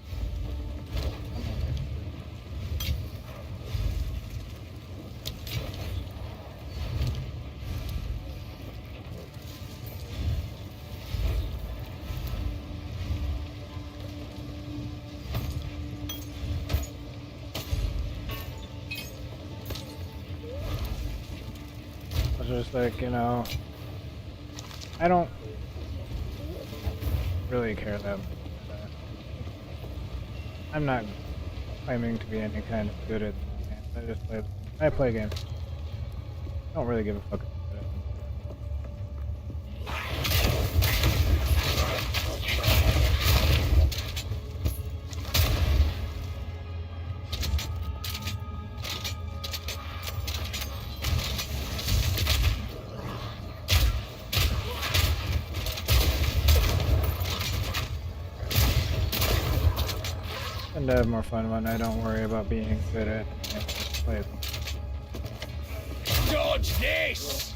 It's just like, you know, I don't really care that much. I'm not claiming to be any kind of good at games. I just play games. I don't really give a fuck about it. And to have more fun when I don't worry about being good at games. Play them. Dodge this!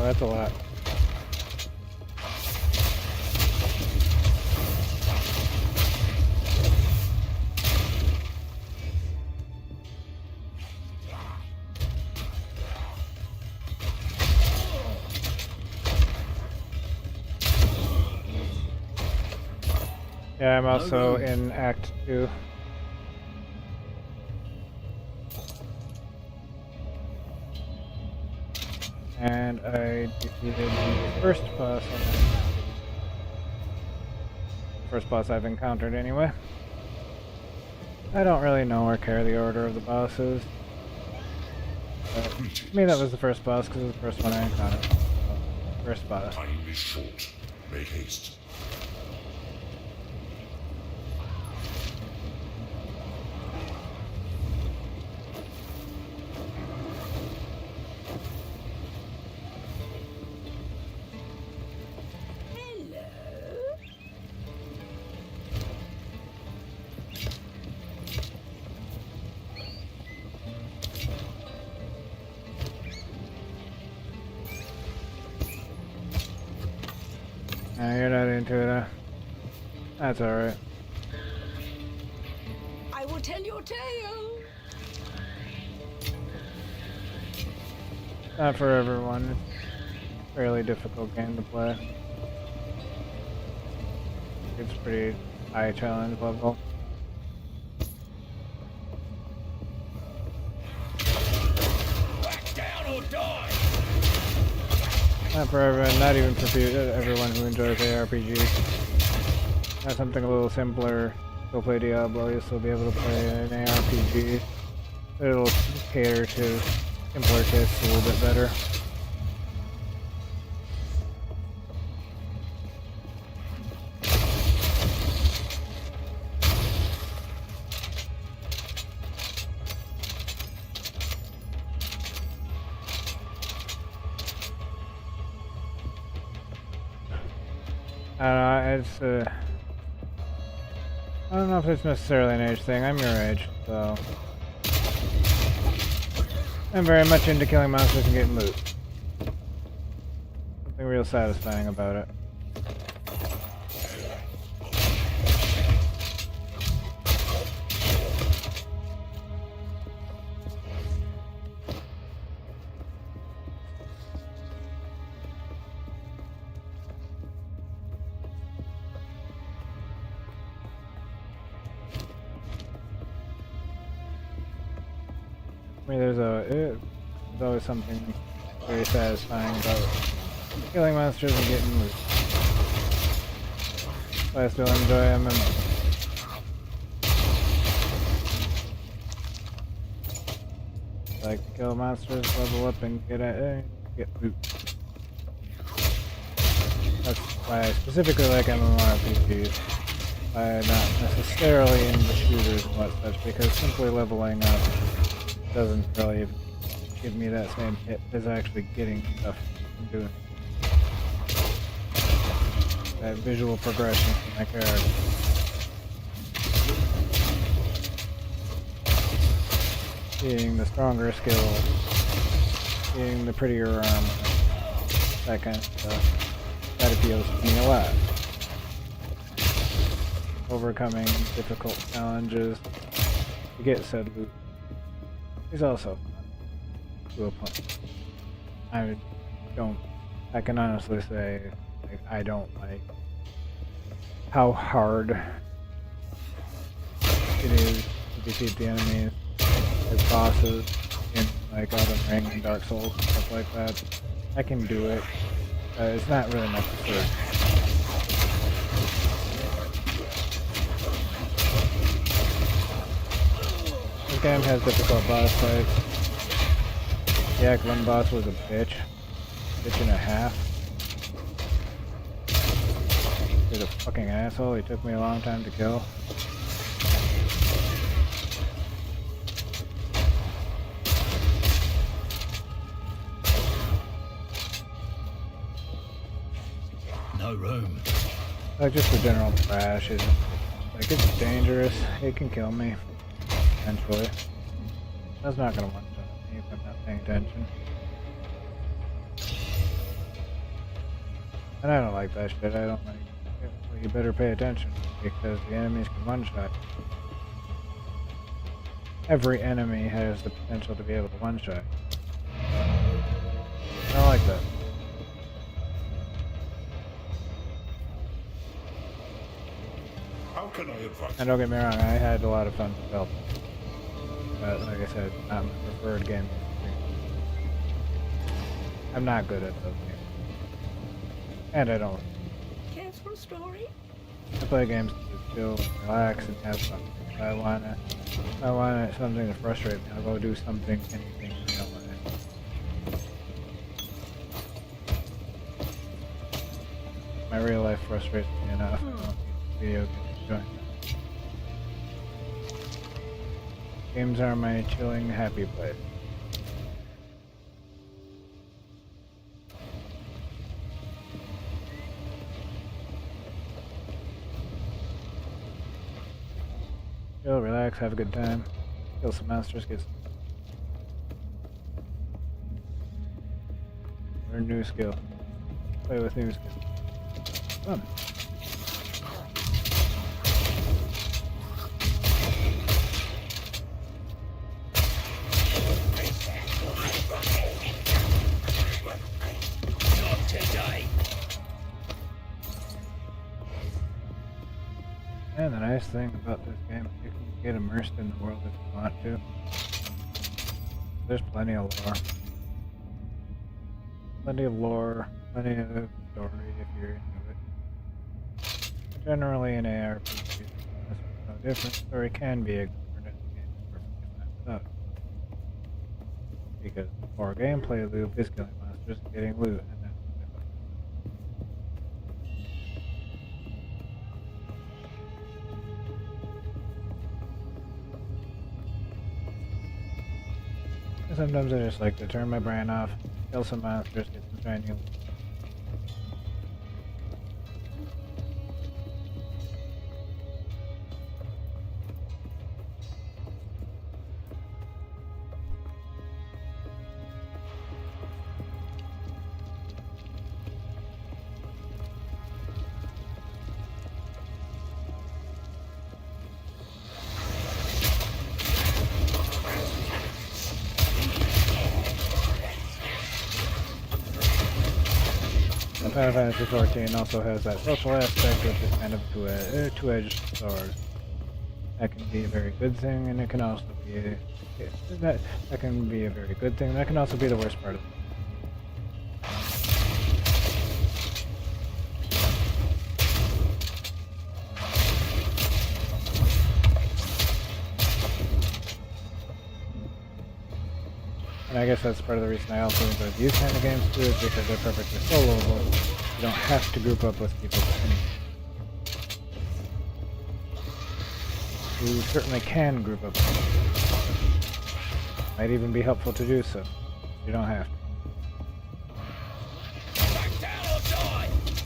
Oh, that's a lot. Yeah, I'm also in Act 2. And I defeated the first boss. First boss I've encountered anyway. I don't really know or care the order of the bosses. But to me that was the first boss because it was the first one I encountered. So, first boss. Time is short. Make haste. Nah, you're not into it, huh? That's alright. I will tell your tale. Not for everyone. It's a fairly difficult game to play. It's pretty high challenge level. Back down or die! Not for everyone, not even for everyone who enjoys ARPGs. That's something a little simpler. Go play Diablo, you'll still be able to play an ARPG. It'll cater to simpler tastes a little bit better. I don't know, it's I don't know if it's necessarily an age thing. I'm your age, so I'm very much into killing monsters and getting loot. Something real satisfying about it. I mean, there's always something very satisfying about killing monsters and getting loot. I still enjoy MMO. I like to kill monsters, level up, and get loot. That's why I specifically like MMORPGs. I'm not necessarily into shooters and what such, because simply leveling up doesn't really give me that same hit as actually getting stuff and doing that visual progression for my character. Seeing the stronger skills, seeing the prettier armor, that kind of stuff, that appeals to me a lot. Overcoming difficult challenges to get said loot is also fun to a point. I can honestly say, like, I don't like how hard it is to defeat the enemies as bosses in like Elden Ring and Dark Souls and stuff like that. I can do it. It's not really my preferred. This game has difficult boss fights. The Act 1 boss was a bitch. Bitch and a half. He's a fucking asshole. He took me a long time to kill. No room. Like just the general trash is like it's dangerous. It can kill me eventually. That's not gonna one-shot me if I'm not paying attention. And I don't like that shit. I don't like. Well, you better pay attention because the enemies can one-shot. Every enemy has the potential to be able to one-shot. I don't like that. How can I advise? And don't get me wrong, I had a lot of fun with Zelda. But like I said, not my preferred game. I'm not good at those games. And I don't. Cares for a story? I play games to chill, relax, and have fun. If I want something to frustrate me, I'll go do something, anything, you know. My real life frustrates me enough. I don't need video games to join that. Games are my chilling, happy place. Chill, relax, have a good time. Kill some monsters, get some. Learn new skill. Play with new skill. Fun. Not today. And the nice thing about this game, you can get immersed in the world if you want to. There's plenty of lore. Plenty of lore, plenty of story if you're into it. Generally in ARPG, that's no different. Story can be ignored and the game is perfectly fine without it. Because the core gameplay loop is killing monsters and getting loot, and that's what I fuck with. Sometimes I just like to turn my brain off, kill some monsters, get some shiny loot. Final Fantasy XIV also has that social aspect, which is kind of a two-edged sword. That can be a very good thing, and it can also be that can be a very good thing. That can also be the worst part of it. And I guess that's part of the reason I also enjoy these kind of games too, is because they're perfectly soloable. You don't have to group up with people. You certainly can group up with people. Might even be helpful to do so. You don't have to.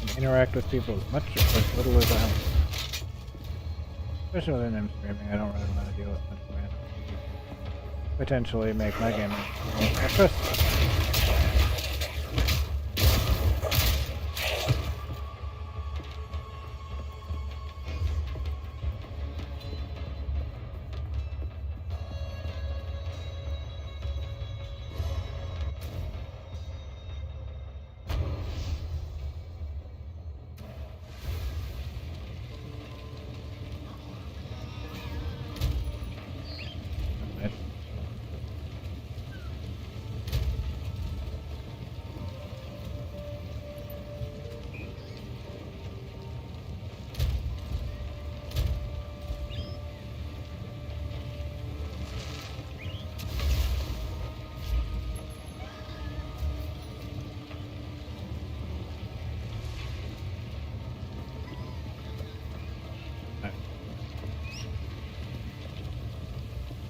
You can interact with people as much or as little as I want. Especially when I'm streaming, I don't really want to deal with much random. Potentially make my game more stressful.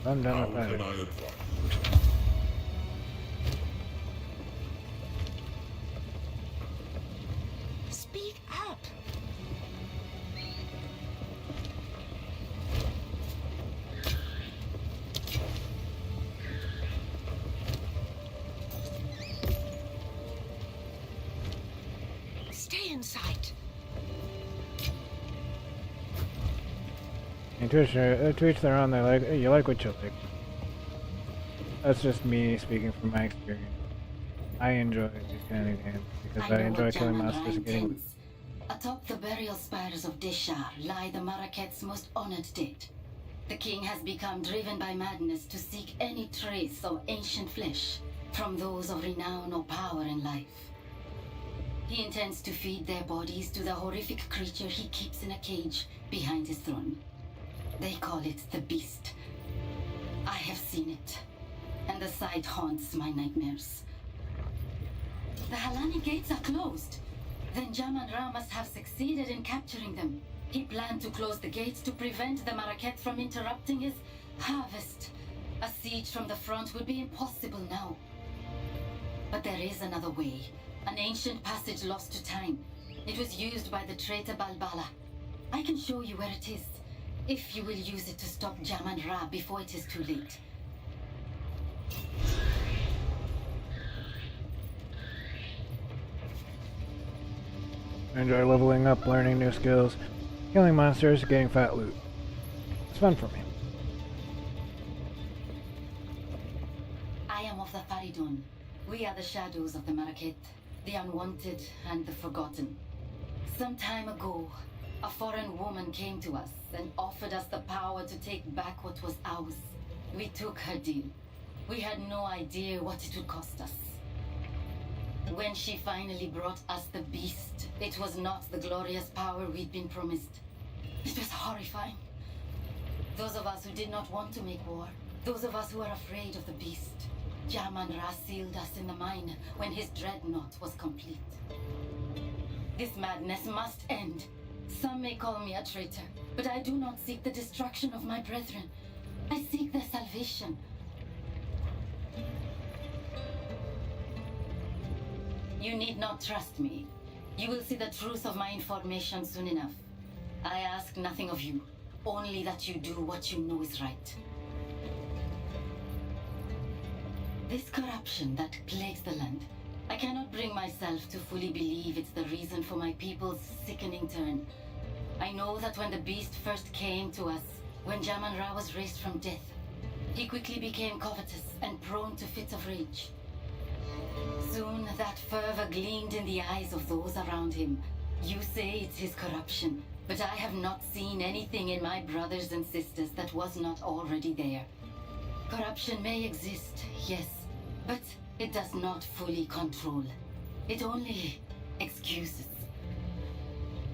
I'm done How with can that. I advise? Speak up. Stay in sight. And to each their own. They like you like what you like. That's just me speaking from my experience. I enjoy these kind of games because I know enjoy what killing Jaman monsters and getting loot. intends. Atop the burial spires of Deshar lie the Maraket's most honored dead. The king has become driven by madness to seek any trace of ancient flesh from those of renown or power in life. He intends to feed their bodies to the horrific creature he keeps in a cage behind his throne. They call it the Beast. I have seen it, and the sight haunts my nightmares. The Halani gates are closed. Then Jaman Ra must have succeeded in capturing them. He planned to close the gates to prevent the Maraket from interrupting his harvest. A siege from the front would be impossible now. But there is another way. An ancient passage lost to time. It was used by the traitor Balbala. I can show you where it is, if you will use it to stop Jaman Ra before it is too late. I enjoy leveling up, learning new skills, killing monsters, getting fat loot. It's fun for me. I am of the Faridun. We are the shadows of the Maraket, the unwanted and the forgotten. Some time ago, a foreign woman came to us and offered us the power to take back what was ours. We took her deal. We had no idea what it would cost us. When she finally brought us the Beast, it was not the glorious power we'd been promised. It was horrifying. Those of us who did not want to make war, those of us who were afraid of the Beast, Jaman Ra sealed us in the mine when his dreadnought was complete. This madness must end. Some may call me a traitor, but I do not seek the destruction of my brethren. I seek their salvation. You need not trust me. You will see the truth of my information soon enough. I ask nothing of you, only that you do what you know is right. This corruption that plagues the land, I cannot bring myself to fully believe it's the reason for my people's sickening turn. I know that when the Beast first came to us, when Jaman Ra was raised from death, he quickly became covetous and prone to fits of rage. Soon that fervor gleamed in the eyes of those around him. You say it's his corruption. But I have not seen anything in my brothers and sisters that was not already there. Corruption may exist, yes, but it does not fully control. It only excuses.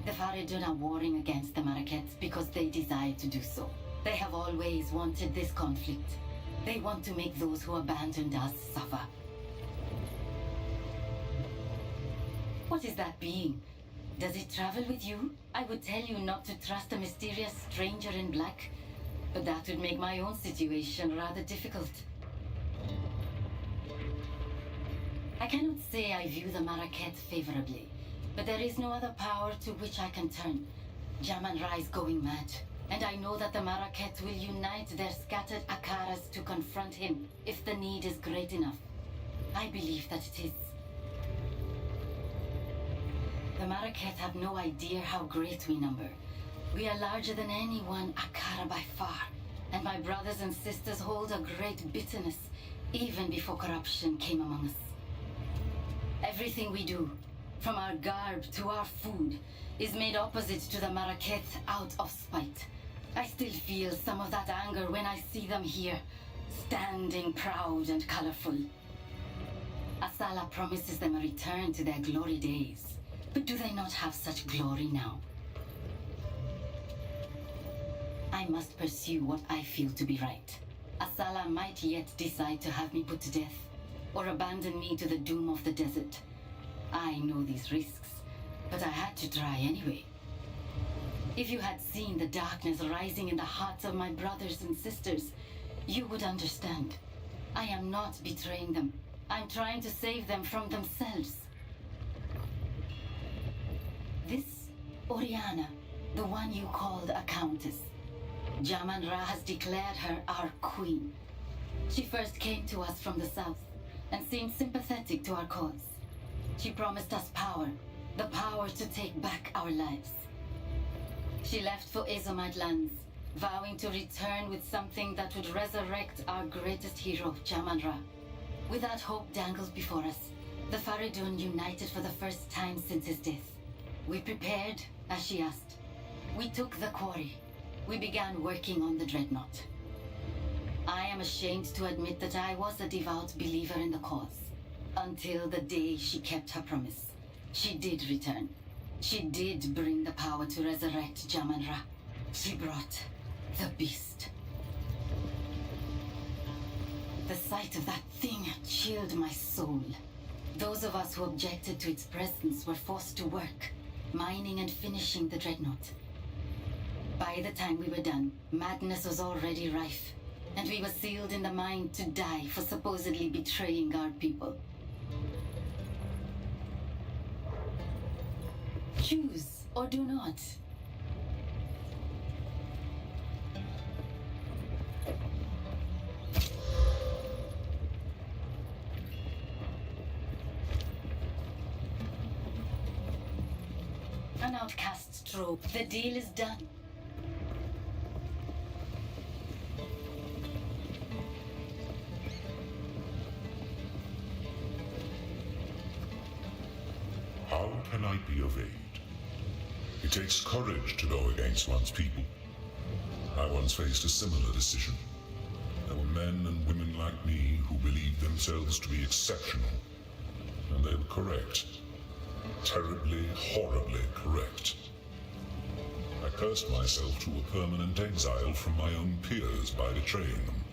The Faridun are warring against the Marakets because they desire to do so. They have always wanted this conflict. They want to make those who abandoned us suffer. What is that being? Does it travel with you? I would tell you not to trust a mysterious stranger in black, but that would make my own situation rather difficult. I cannot say I view the Maraket favorably, but there is no other power to which I can turn. Jaman-Ra is going mad, and I know that the Maraket will unite their scattered Akaras to confront him if the need is great enough. I believe that it is. The Maraket have no idea how great we number. We are larger than any one Akara by far, and my brothers and sisters hold a great bitterness, even before corruption came among us. Everything we do, from our garb to our food, is made opposite to the Maraket out of spite. I still feel some of that anger when I see them here, standing proud and colorful. Asala promises them a return to their glory days. But do they not have such glory now? I must pursue what I feel to be right. Asala might yet decide to have me put to death, or abandon me to the doom of the desert. I know these risks, but I had to try anyway. If you had seen the darkness rising in the hearts of my brothers and sisters, you would understand. I am not betraying them. I'm trying to save them from themselves. This Oriana, the one you called a countess. Jaman-Ra has declared her our queen. She first came to us from the south and seemed sympathetic to our cause. She promised us power, the power to take back our lives. She left for Azomite lands, vowing to return with something that would resurrect our greatest hero, Jaman-Ra. With that hope dangled before us, the Faridun united for the first time since his death. We prepared, as she asked. We took the quarry. We began working on the dreadnought. I am ashamed to admit that I was a devout believer in the cause. Until the day she kept her promise. She did return. She did bring the power to resurrect Jaman-Ra. She brought the beast. The sight of that thing chilled my soul. Those of us who objected to its presence were forced to work, mining and finishing the dreadnought. By the time we were done, madness was already rife, and we were sealed in the mine to die for supposedly betraying our people. Choose or do not. An outcast trope. The deal is done. How can I be of aid? It takes courage to go against one's people. I once faced a similar decision. There were men and women like me who believed themselves to be exceptional. And they were correct. Terribly, horribly correct. I cursed myself to a permanent exile from my own peers by betraying them.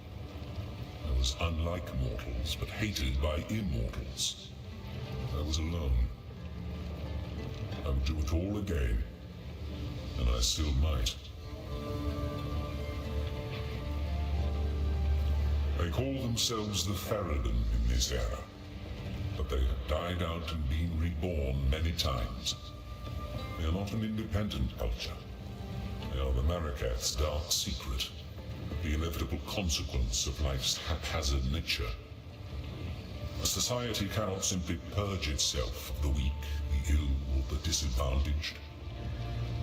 I was unlike mortals, but hated by immortals. I was alone. I would do it all again, and I still might. They call themselves the Faridun in this era, but they have died out and been reborn many times. They are not an independent culture. They are the Maraketh's dark secret, the inevitable consequence of life's haphazard nature. A society cannot simply purge itself of the weak, the ill, or the disadvantaged.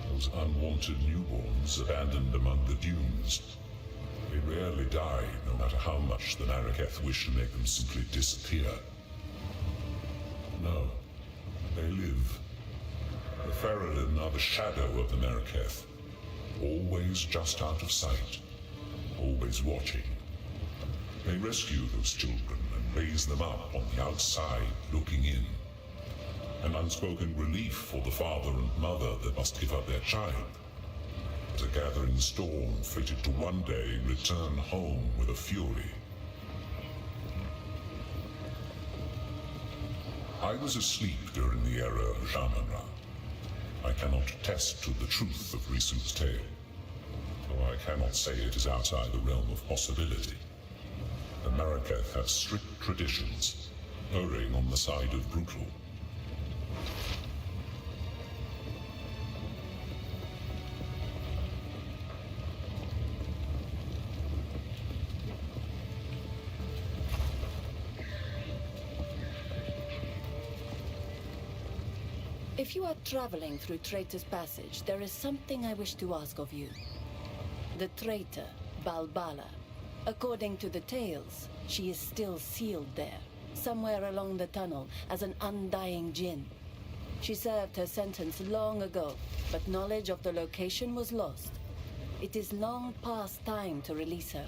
Those unwanted newborns abandoned among the dunes. They rarely die, no matter how much the Maraketh wish to make them simply disappear. No, they live. The Ferelden are the shadow of the Neraketh, always just out of sight, always watching. They rescue those children and raise them up on the outside, looking in. An unspoken relief for the father and mother that must give up their child. As a gathering storm fated to one day return home with a fury. I was asleep during the era of Shaman-Ra. I cannot attest to the truth of Risu's tale, though I cannot say it is outside the realm of possibility. The Neraketh have strict traditions, erring on the side of brutal. If you are traveling through Traitor's Passage, there is something I wish to ask of you. The traitor, Balbala. According to the tales, she is still sealed there, somewhere along the tunnel, as an undying djinn. She served her sentence long ago, but knowledge of the location was lost. It is long past time to release her.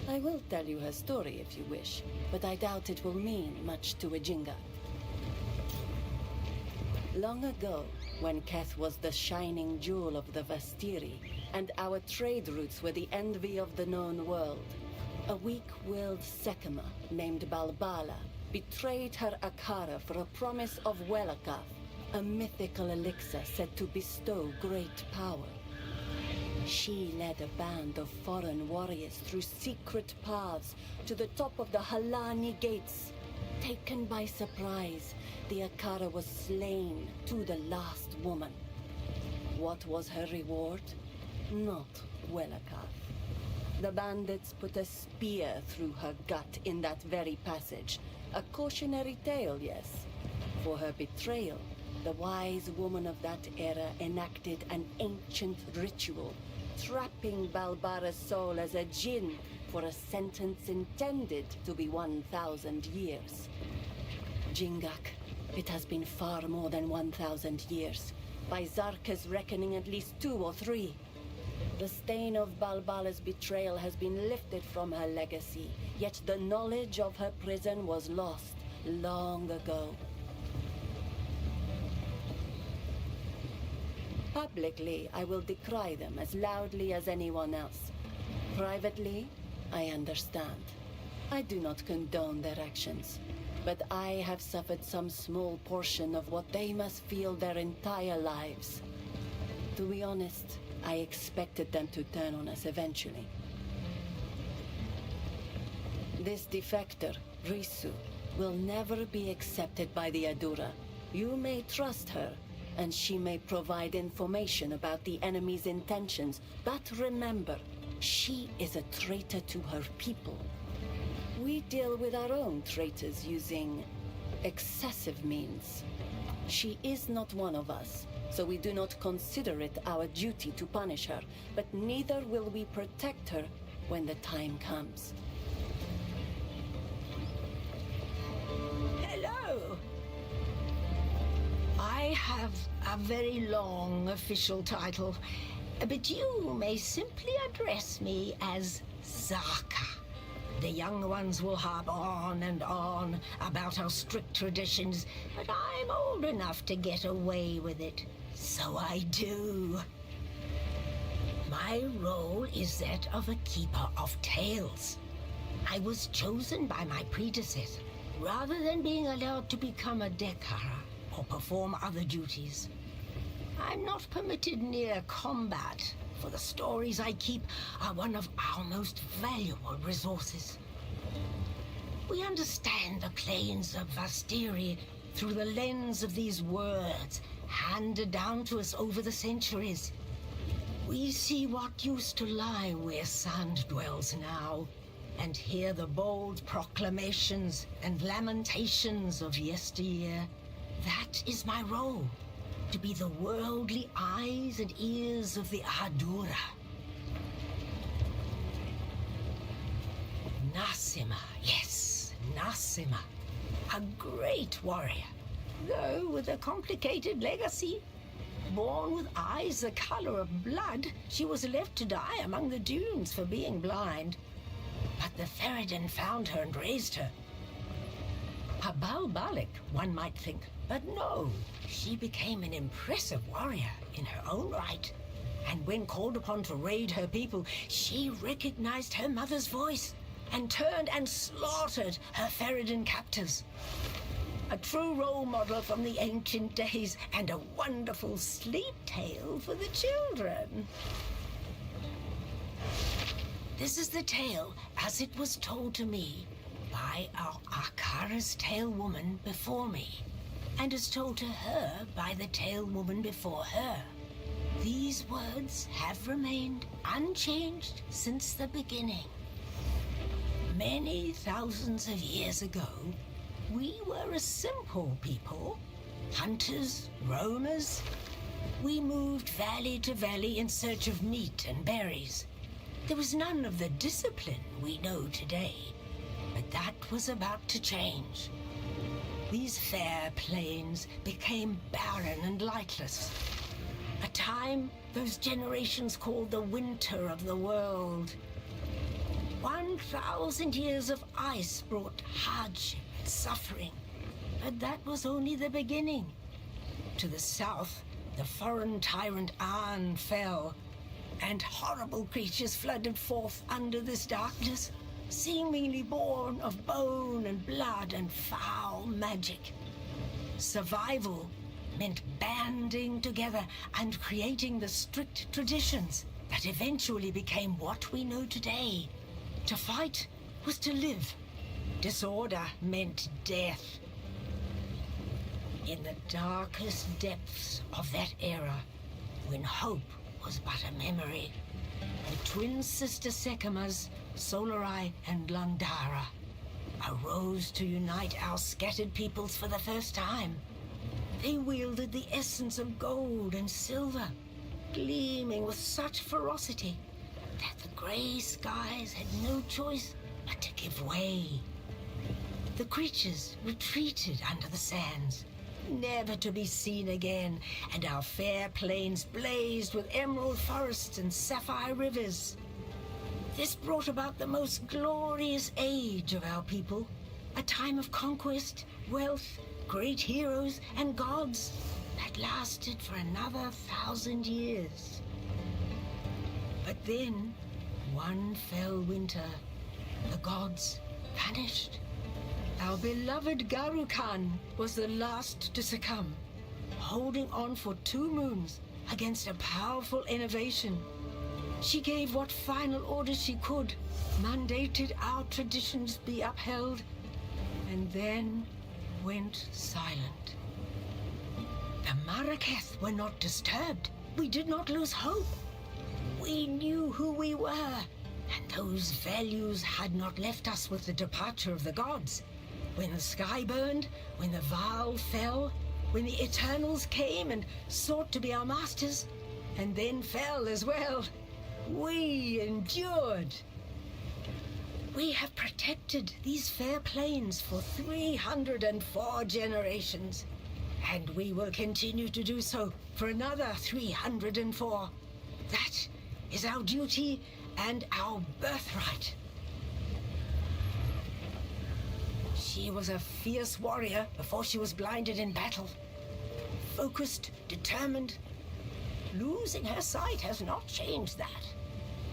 I will tell you her story if you wish, but I doubt it will mean much to a Jingat. Long ago, when Keth was the shining jewel of the Vastiri, and our trade routes were the envy of the known world, a weak-willed Sekema named Balbala betrayed her Akara for a promise of Welakaf, a mythical elixir said to bestow great power. She led a band of foreign warriors through secret paths to the top of the Halani gates. Taken by surprise, the Akara was slain to the last woman. What was her reward? Not Welakaf. The bandits put a spear through her gut in that very passage. A cautionary tale, yes. For her betrayal, the wise woman of that era enacted an ancient ritual, trapping Balbara's soul as a djinn for a sentence intended to be 1,000 years. Jingak, it has been far more than 1,000 years. By Zarka's reckoning, at least 2 or 3. The stain of Balbala's betrayal has been lifted from her legacy, yet the knowledge of her prison was lost long ago. Publicly, I will decry them as loudly as anyone else. Privately, I understand. I do not condone their actions, but I have suffered some small portion of what they must feel their entire lives. To be honest, I expected them to turn on us eventually. This defector, Risu, will never be accepted by the Adura. You may trust her, and she may provide information about the enemy's intentions, but remember, she is a traitor to her people. We deal with our own traitors using excessive means. She is not one of us, so we do not consider it our duty to punish her, but neither will we protect her when the time comes. Hello! I have a very long official title, but you may simply address me as Zaka. The younger ones will harp on and on about our strict traditions, but I'm old enough to get away with it, so I do. My role is that of a keeper of tales. I was chosen by my predecessor, rather than being allowed to become a Dekara or perform other duties. I'm not permitted near combat, for the stories I keep are one of our most valuable resources. We understand the plains of Vastiri through the lens of these words handed down to us over the centuries. We see what used to lie where sand dwells now, and hear the bold proclamations and lamentations of yesteryear. That is my role, to be the worldly eyes and ears of the Adura. Nasima, yes, Nasima, a great warrior. though with a complicated legacy. Born with eyes the color of blood, she was left to die among the dunes for being blind. But the Ferryden found her and raised her. A Balbalic, one might think, but no. She became an impressive warrior in her own right. And when called upon to raid her people, she recognized her mother's voice and turned and slaughtered her Ferryden captors. A true role model from the ancient days and a wonderful sleep tale for the children. This is the tale as it was told to me by our Akara's Tale Woman before me, and as told to her by the Tale Woman before her. These words have remained unchanged since the beginning. Many thousands of years ago, we were a simple people, hunters, roamers. We moved valley to valley in search of meat and berries. There was none of the discipline we know today, but that was about to change. These fair plains became barren and lightless. A time those generations called the winter of the world. 1,000 years of ice brought hardship and suffering, but that was only the beginning. To the south, the foreign tyrant An fell, and horrible creatures flooded forth under this darkness, seemingly born of bone and blood and foul magic. Survival meant banding together and creating the strict traditions that eventually became what we know today. To fight was to live. Disorder meant death. In the darkest depths of that era, when hope was but a memory, the twin sister Sekimas, Solarai and Landara, arose to unite our scattered peoples for the first time. They wielded the essence of gold and silver, gleaming with such ferocity that the gray skies had no choice but to give way. The creatures retreated under the sands, never to be seen again, and our fair plains blazed with emerald forests and sapphire rivers. This brought about the most glorious age of our people, a time of conquest, wealth, great heroes, and gods that lasted for another 1,000 years. But then, one fell winter, the gods vanished. Our beloved Garukan was the last to succumb, holding on for 2 moons against a powerful innovation. She gave what final orders she could, mandated our traditions be upheld, and then went silent. The Maraketh were not disturbed. We did not lose hope. We knew who we were, and those values had not left us with the departure of the gods. When the sky burned, when the Vaal fell, when the Eternals came and sought to be our masters, and then fell as well, we endured. We have protected these fair plains for 304 generations, and we will continue to do so for another 304. That is our duty and our birthright. She was a fierce warrior before she was blinded in battle. Focused, determined. Losing her sight has not changed that.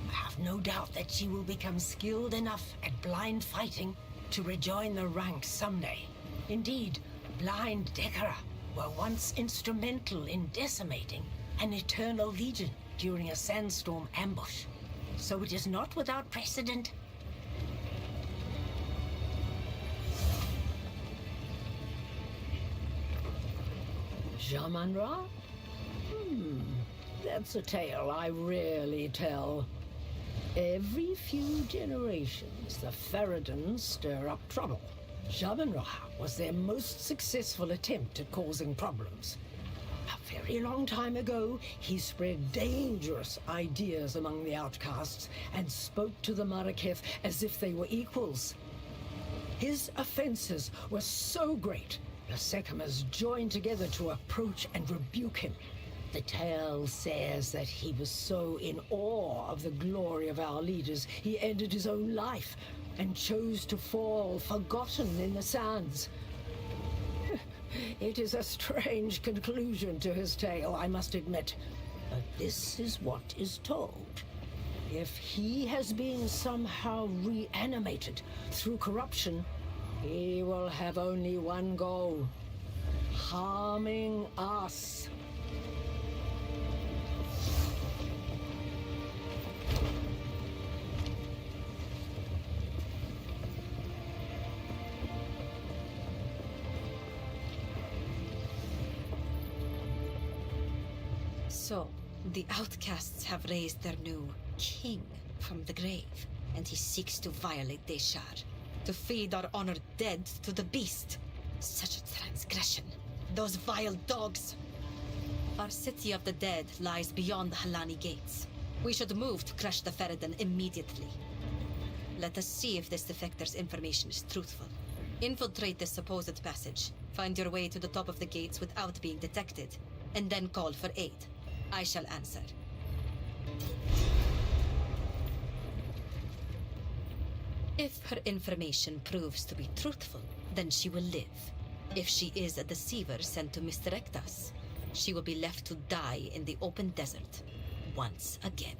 I have no doubt that she will become skilled enough at blind fighting to rejoin the ranks someday. Indeed, blind Dekara were once instrumental in decimating an Eternal Legion during a sandstorm ambush. So it is not without precedent. Shaman-Ra? That's a tale I rarely tell. Every few generations, the Ferryden stir up trouble. Shaman-Ra was their most successful attempt at causing problems. A very long time ago, he spread dangerous ideas among the outcasts and spoke to the Maraketh as if they were equals. His offenses were so great The Sekimers joined together to approach and rebuke him. The tale says that he was so in awe of the glory of our leaders, he ended his own life and chose to fall forgotten in the sands. It is a strange conclusion to his tale, I must admit. But this is what is told. If he has been somehow reanimated through corruption, he will have only one goal: harming us. So, the outcasts have raised their new king from the grave, and he seeks to violate Deshar, to feed our honored dead to the beast. Such a transgression. Those vile dogs! Our city of the dead lies beyond the Halani gates. We should move to crush the Ferrodin immediately. Let us see if this defector's information is truthful. Infiltrate this supposed passage, find your way to the top of the gates without being detected, and then call for aid. I shall answer. If her information proves to be truthful, then she will live. If she is a deceiver sent to misdirect us, she will be left to die in the open desert once again.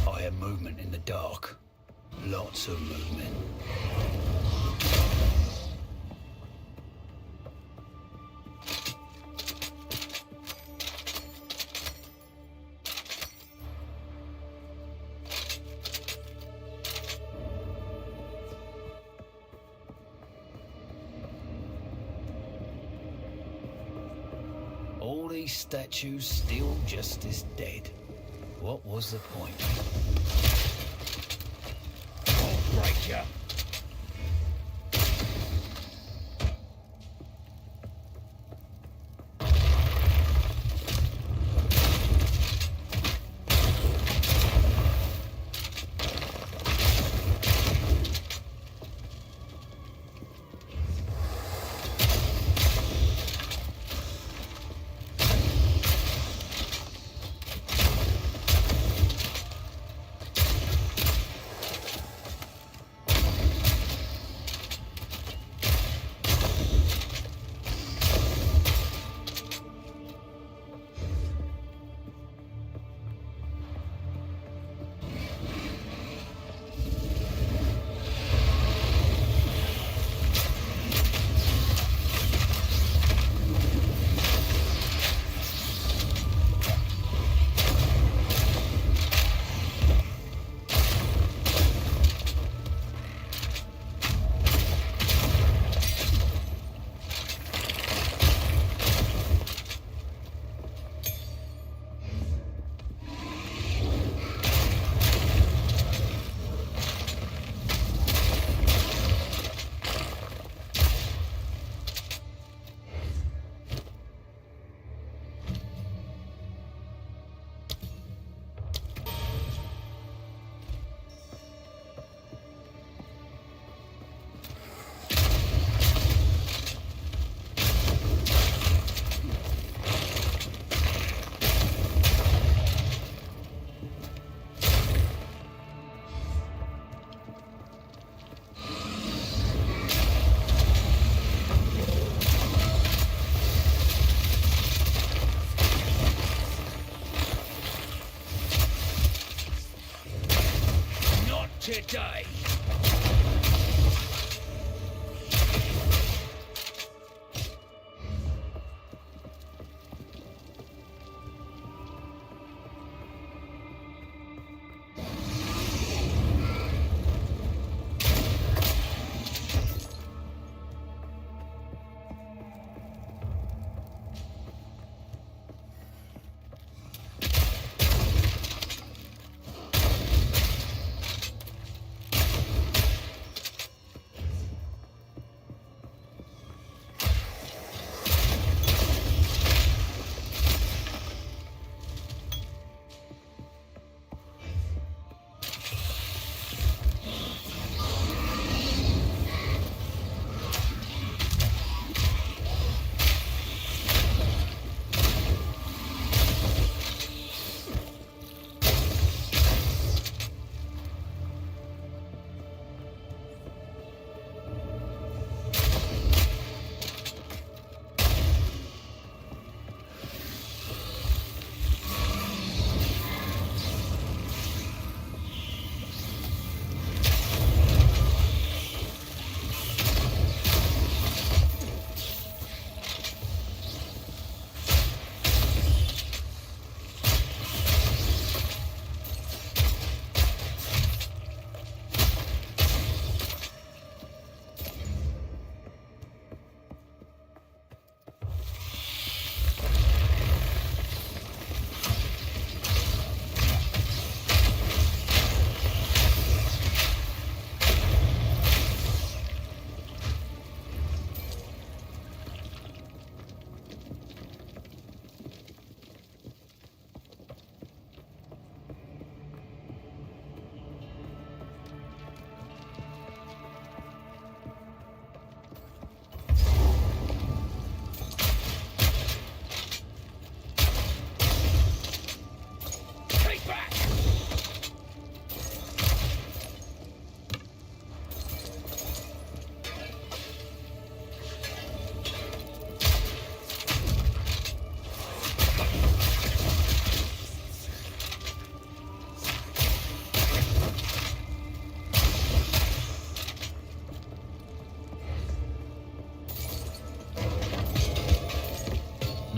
I hear movement in the dark. Lots of movement. All these statues still just as dead. What was the point? I'll break ya!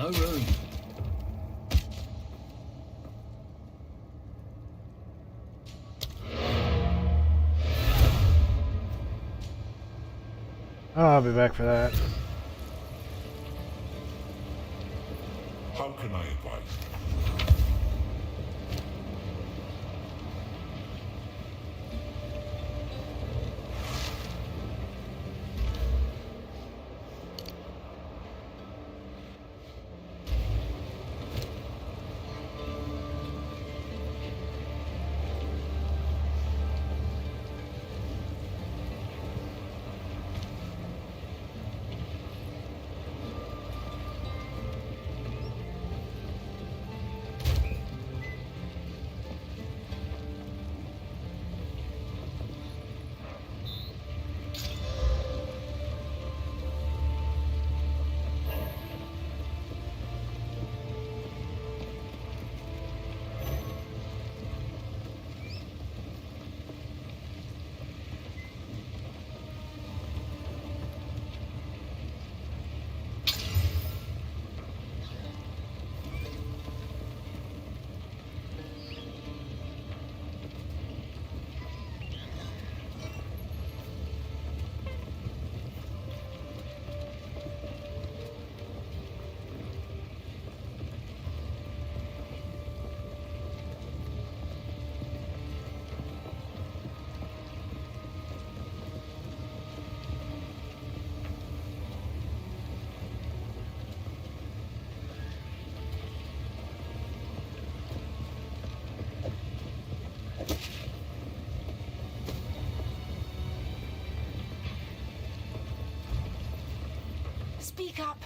No room. Oh, I'll be back for that. How can I advise? Speak up.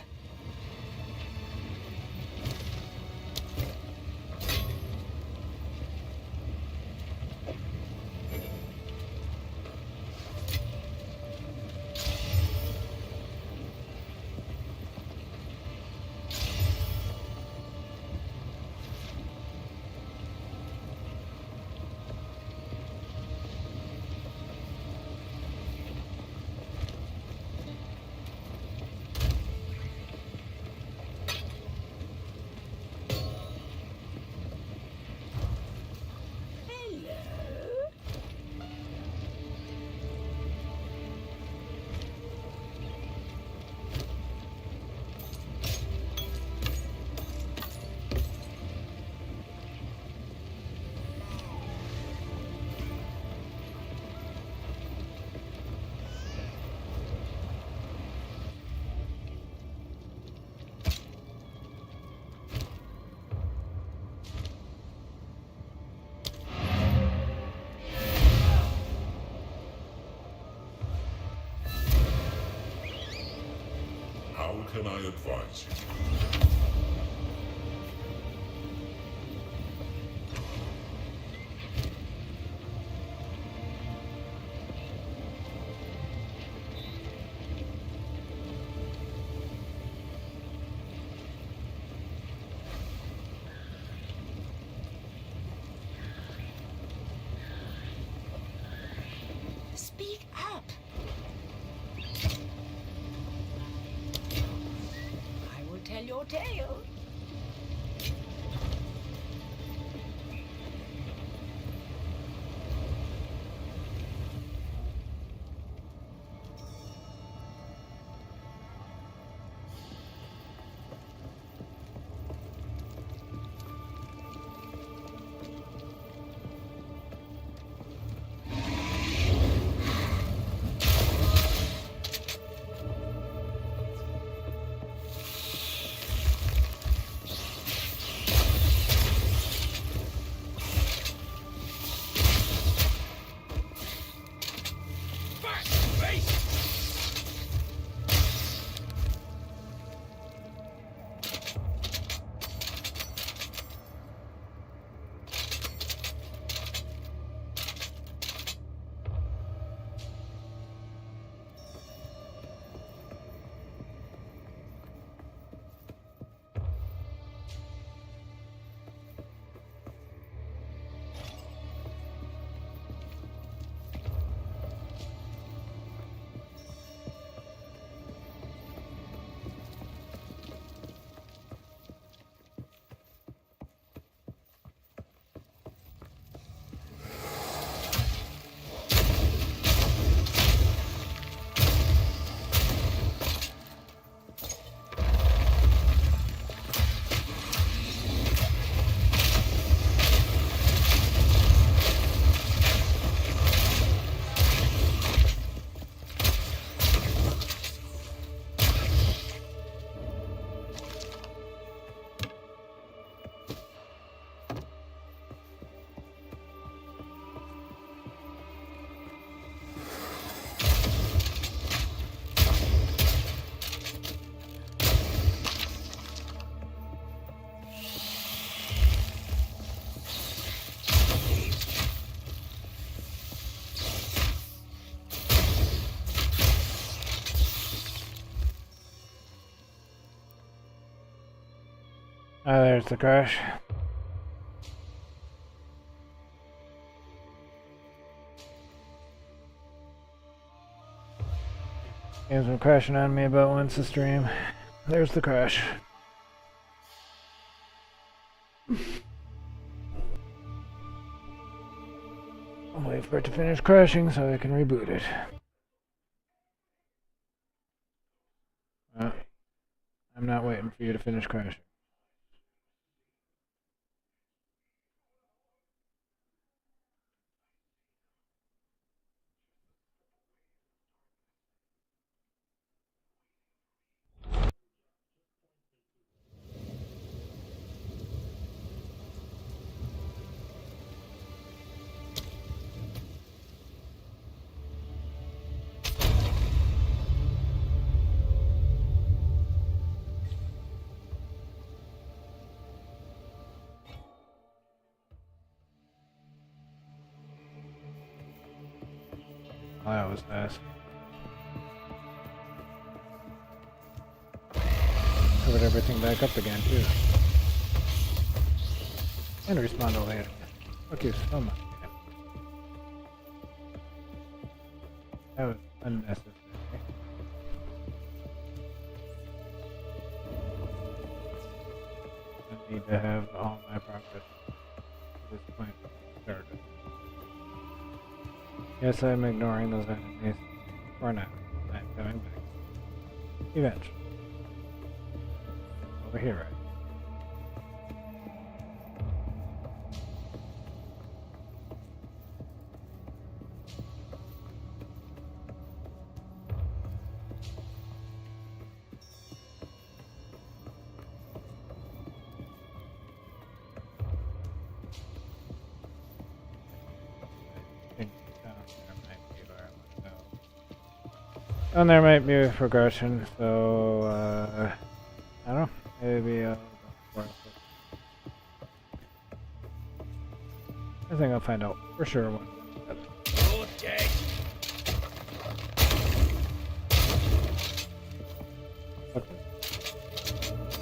How can I advise you? Speak up. I will tell your tale. Ah, there's the crash. Game's been crashing on me about once a stream. There's the crash. I'll wait for it to finish crashing so I can reboot it. I'm not waiting for you to finish crashing. Oh, that was fast. Covered everything back up again, too. And respawn to later. Fuck you so much. That was unnecessary. I need to have all my progress to this point started. Yes, I'm ignoring those enemies. For now. I'm coming back. Eventually. Over here, right? And there might be a progression, so I don't know, maybe I'll go for it. I think I'll find out for sure when. Okay.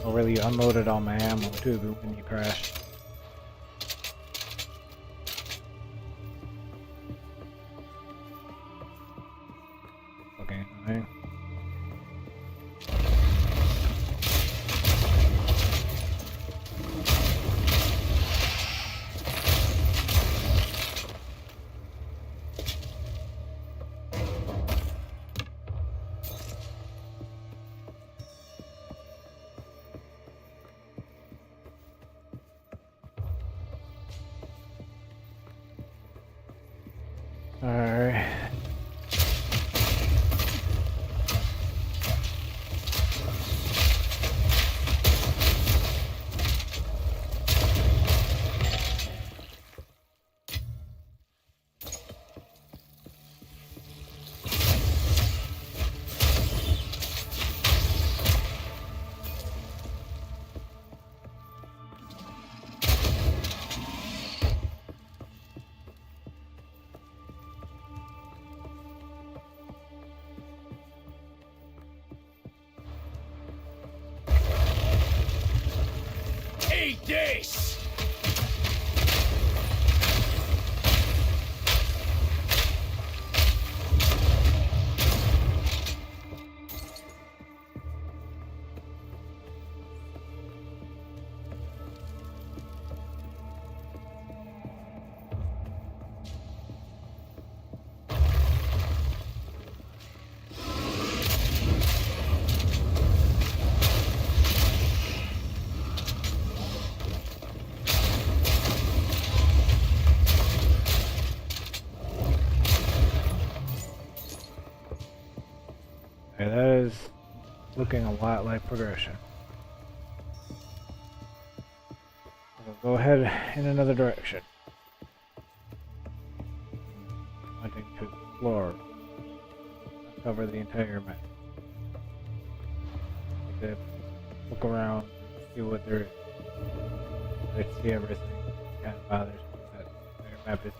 Oh really, you unloaded all my ammo too when you crashed. Okay, annoying. Alright. Eat this! Okay, that is looking a lot like progression. We'll go ahead in another direction. Wanting to explore, cover the entire map. Like look around, see what there is. I see everything. It kind of bothers me that their map is.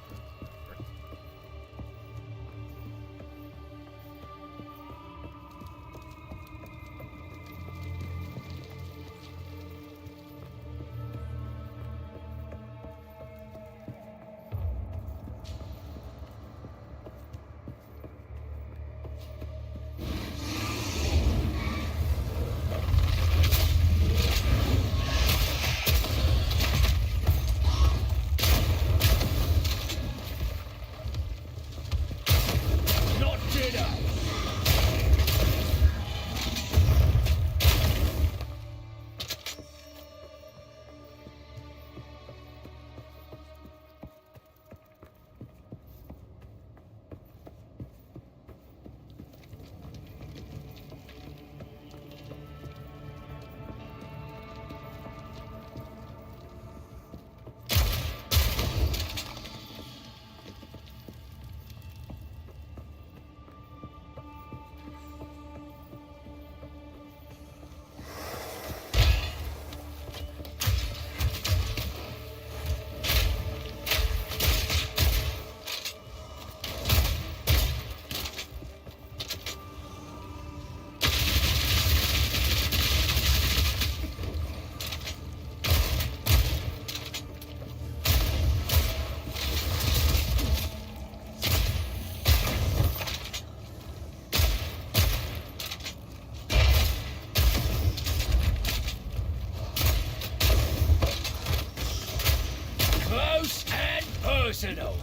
personal.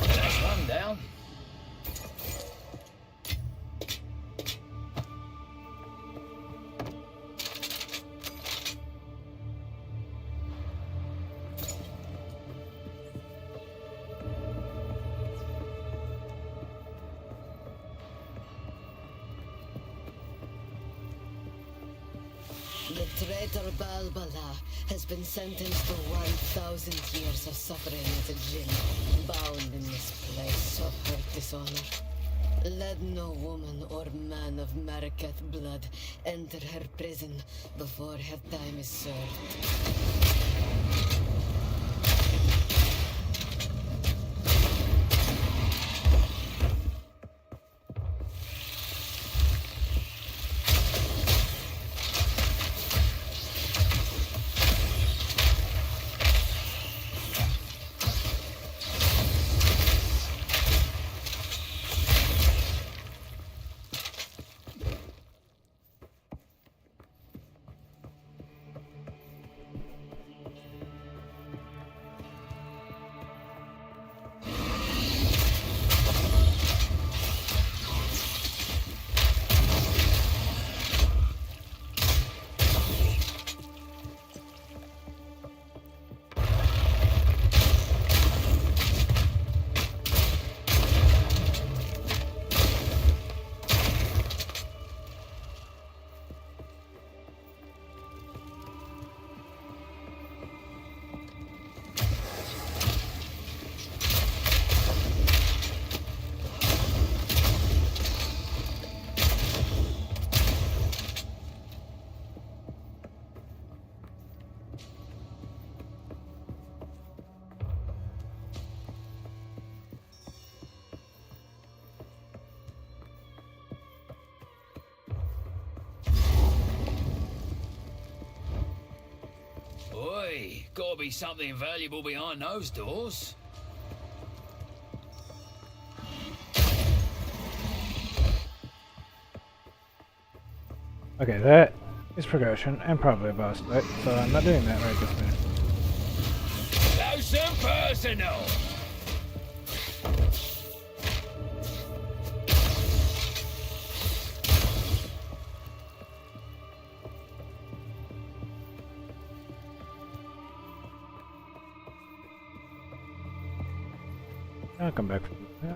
That's one down. The traitor Balbala has been sentenced to 1,000 years of suffering as a djinn, bound in this place of her dishonor. Let no woman or man of Maraketh blood enter her prison before her time is served. Oi, gotta be something valuable behind those doors. Okay, that is progression and probably a boss fight, so I'm not doing that right this minute. Close and personal.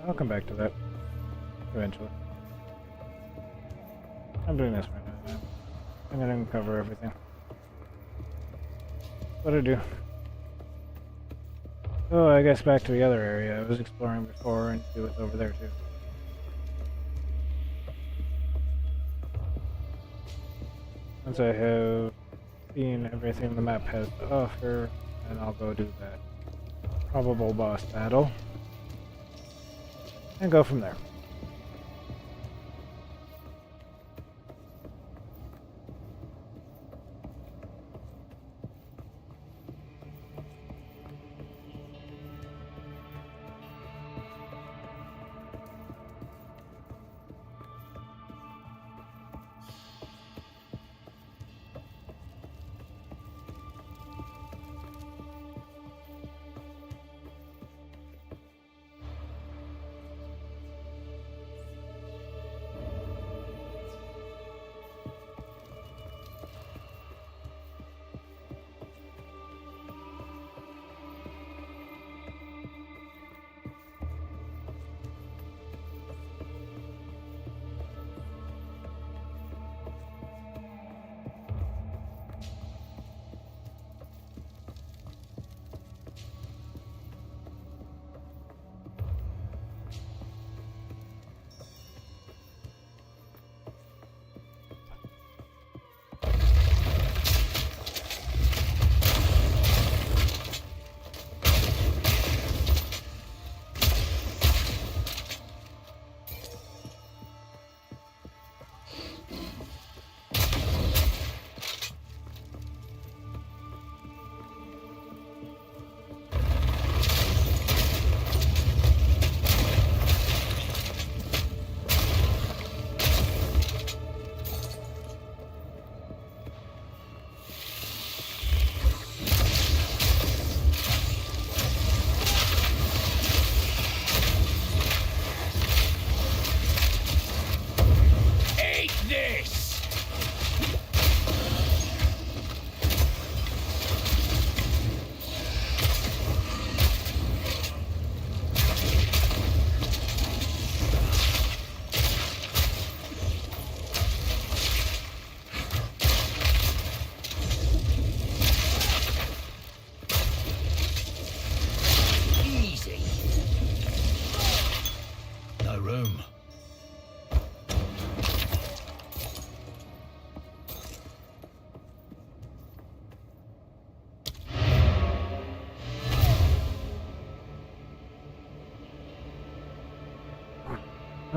I'll come back to that eventually. I'm doing this right now. I'm gonna cover everything. What'd I do? Oh, I guess back to the other area I was exploring before and see what's over there too. Once I have seen everything the map has to offer, then I'll go do that probable boss battle and go from there.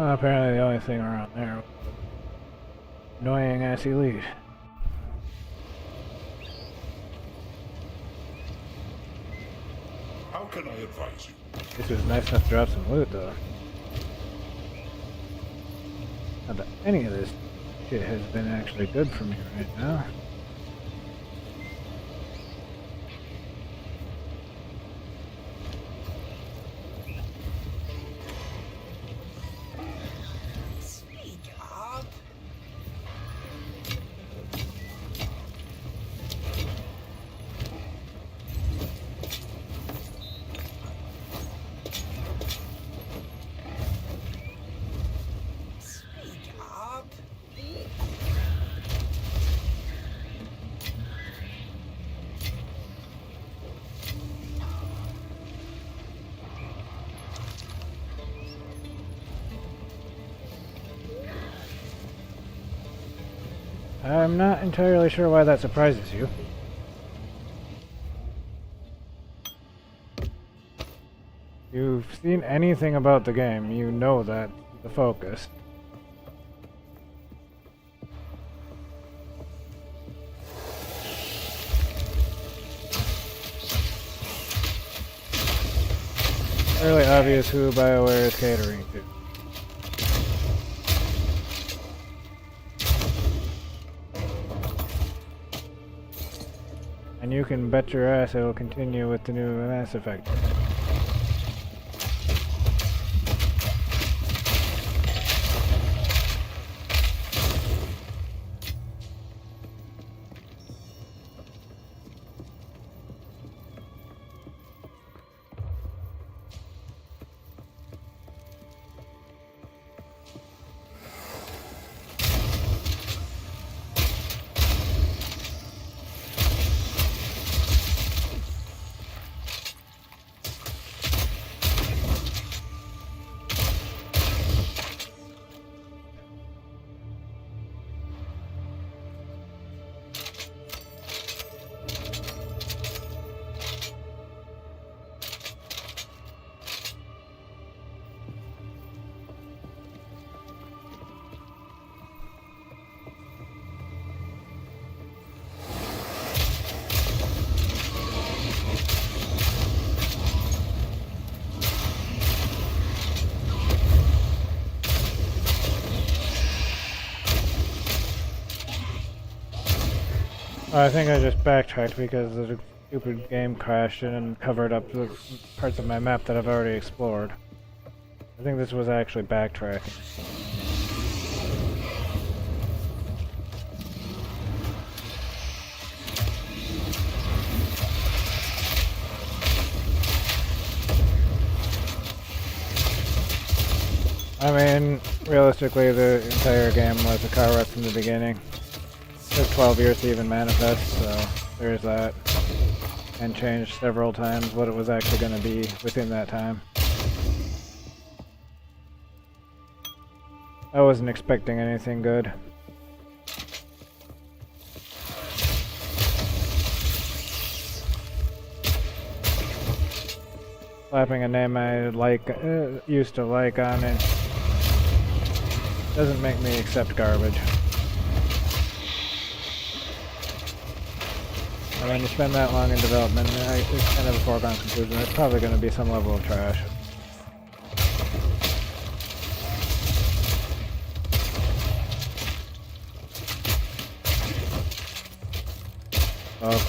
Well, apparently the only thing around there was annoying ass elite. How can I advise you? This was nice enough to drop some loot, though. Not that any of this shit has been actually good for me right now. Speak up. Speak up. I'm not entirely sure why that surprises you. If you've seen anything about the game, you know that the focus. Fairly obvious who BioWare is catering to. And you can bet your ass it will continue with the new Mass Effect. I think I just backtracked because the stupid game crashed and covered up the parts of my map that I've already explored. I think this was actually backtracking. I mean, realistically, the entire game was a car wreck from the beginning. It took 12 years to even manifest, so there's that. And changed several times what it was actually going to be within that time. I wasn't expecting anything good. Slapping a name I used to like on it doesn't make me accept garbage. And when you spend that long in development, it's kind of a foregone conclusion. It's probably going to be some level of trash. Well,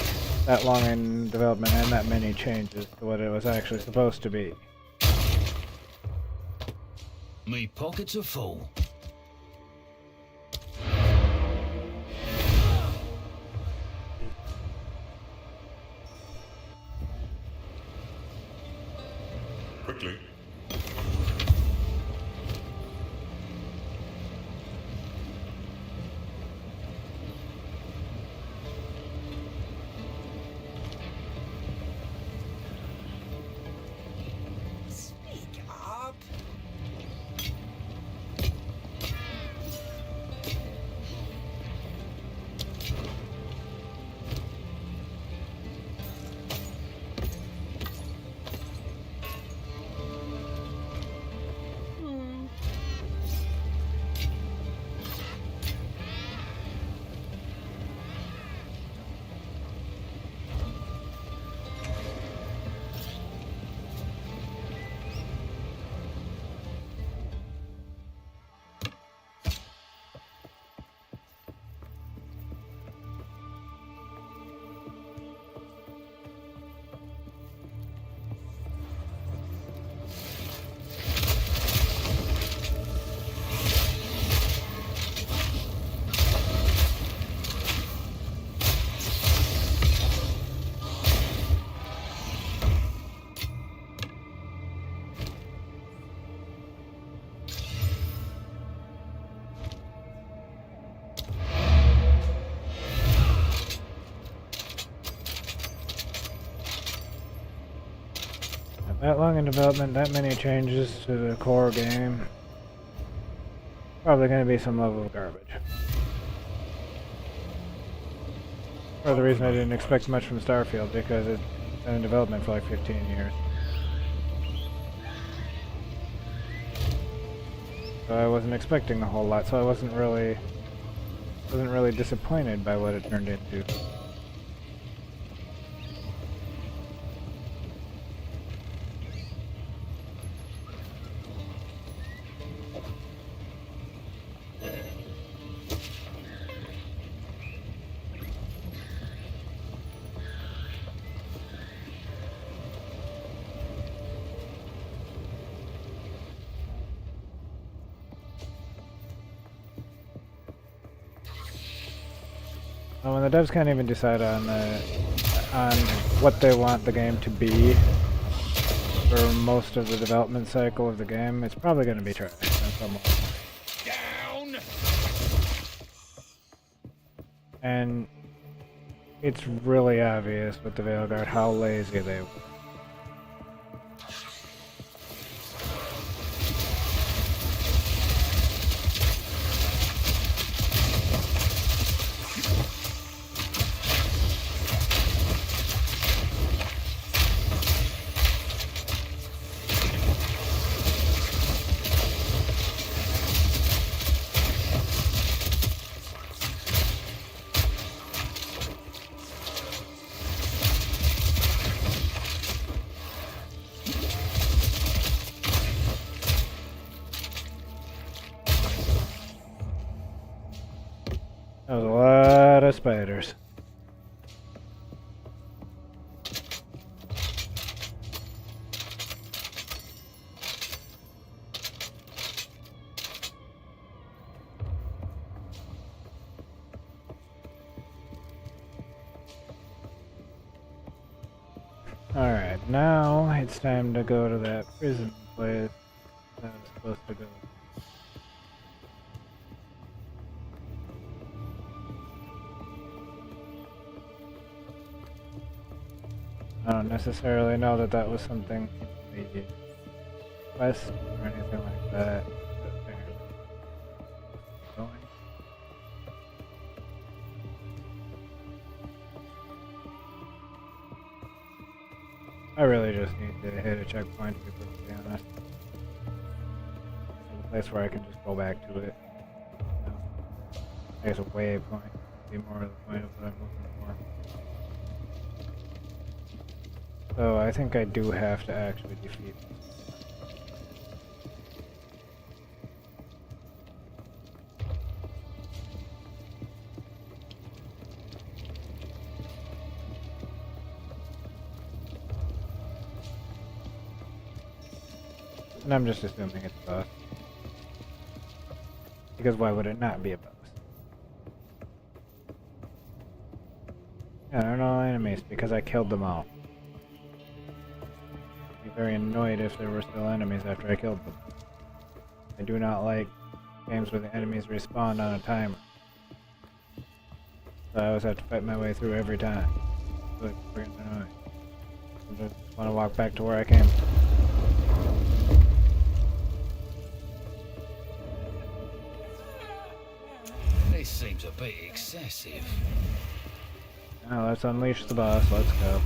that long in development and that many changes to what it was actually supposed to be. Me pockets are full. Quickly. Speak up. That long in development, that many changes to the core game. Probably going to be some level of garbage. For the reason I didn't expect much from Starfield, because it's been in development for like 15 years. So I wasn't expecting a whole lot, so I wasn't really disappointed by what it turned into. Well, when the devs can't even decide on what they want the game to be for most of the development cycle of the game, it's probably going to be trash. Down! And it's really obvious with the Veilguard how lazy they were. That was a lot of spiders. Alright, now it's time to go to that prison place that I was supposed to go. I don't necessarily know that that was something in the quest or anything like that. Going. I really just need to hit a checkpoint, to be perfectly honest. A place where I can just go back to it. I guess a waypoint would be more of the point of what I'm looking for. So I think I do have to actually defeat this. And I'm just assuming it's a boss. Because why would it not be a boss? Yeah, there are no enemies because I killed them all. I'd be very annoyed if there were still enemies after I killed them. I do not like games where the enemies respawn on a timer. So I always have to fight my way through every time. It's like freaking annoying. I just want to walk back to where I came from. This seems a bit excessive. Now let's unleash the boss. Let's go.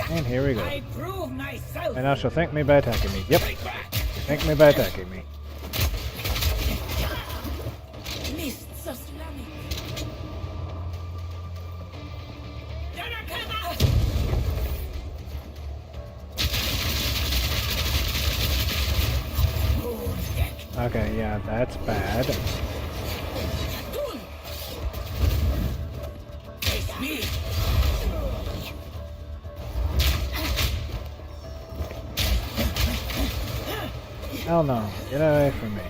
And here we go. I prove myself. And now she'll thank me by attacking me. Yep. Thank me by attacking me. Mists of slamming. Okay, yeah, that's bad. Face me. Hell no. Get away from me.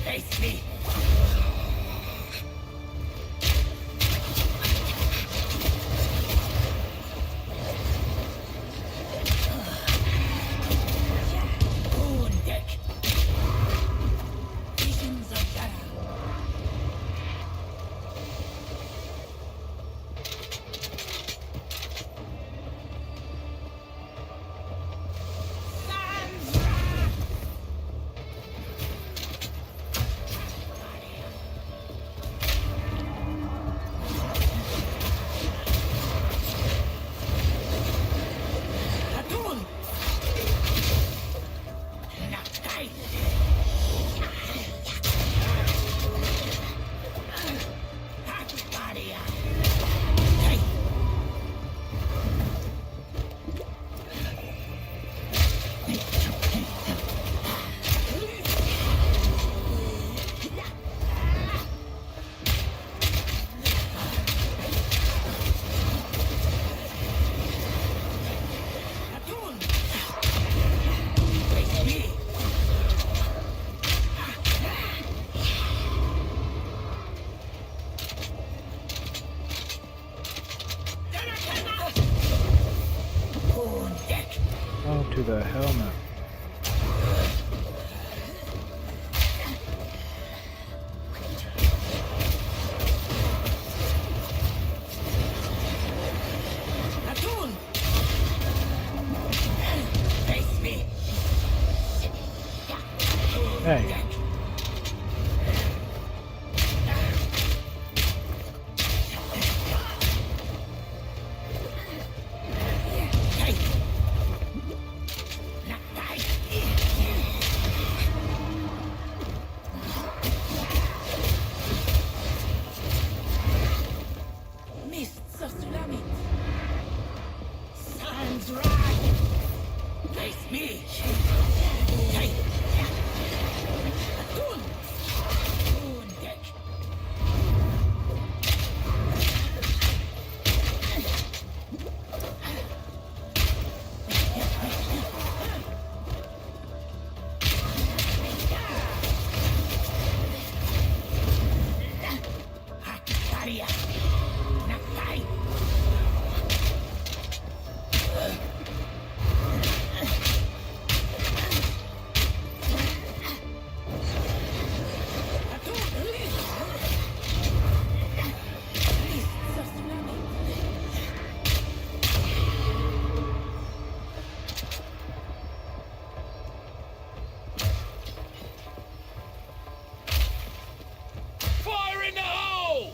Face me. Oh, to the hell no. Hey. Mists of tsunami. Sands rise. Face me. Atun. On deck. Hakaria. Nakai. Fire in the hole!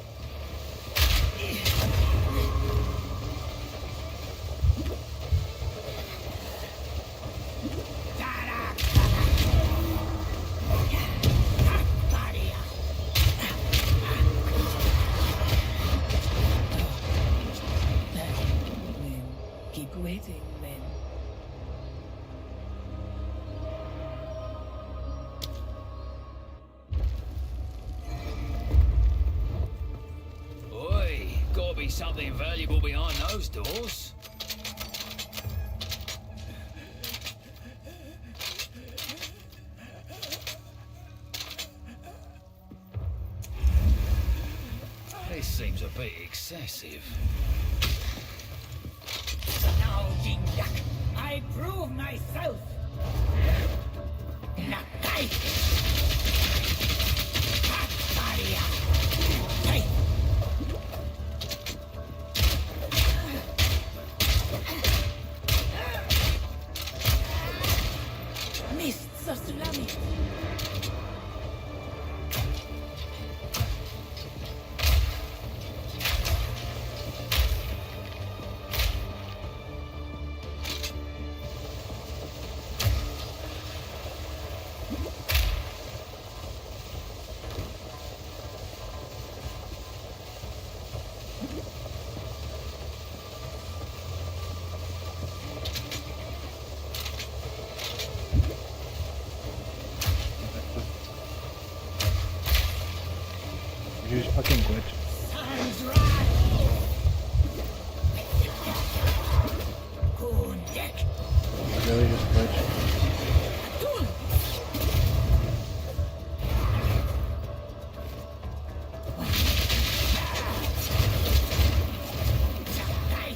Keep waiting, then. Oi, gotta be something valuable behind those doors. This seems a bit excessive. Now, Jinyak, I prove myself. Nakai. Hakaria. Hey. Mists of tsunami. You just fucking glitch. Sands rise. On deck. Really just glitch. Atun. Nakai.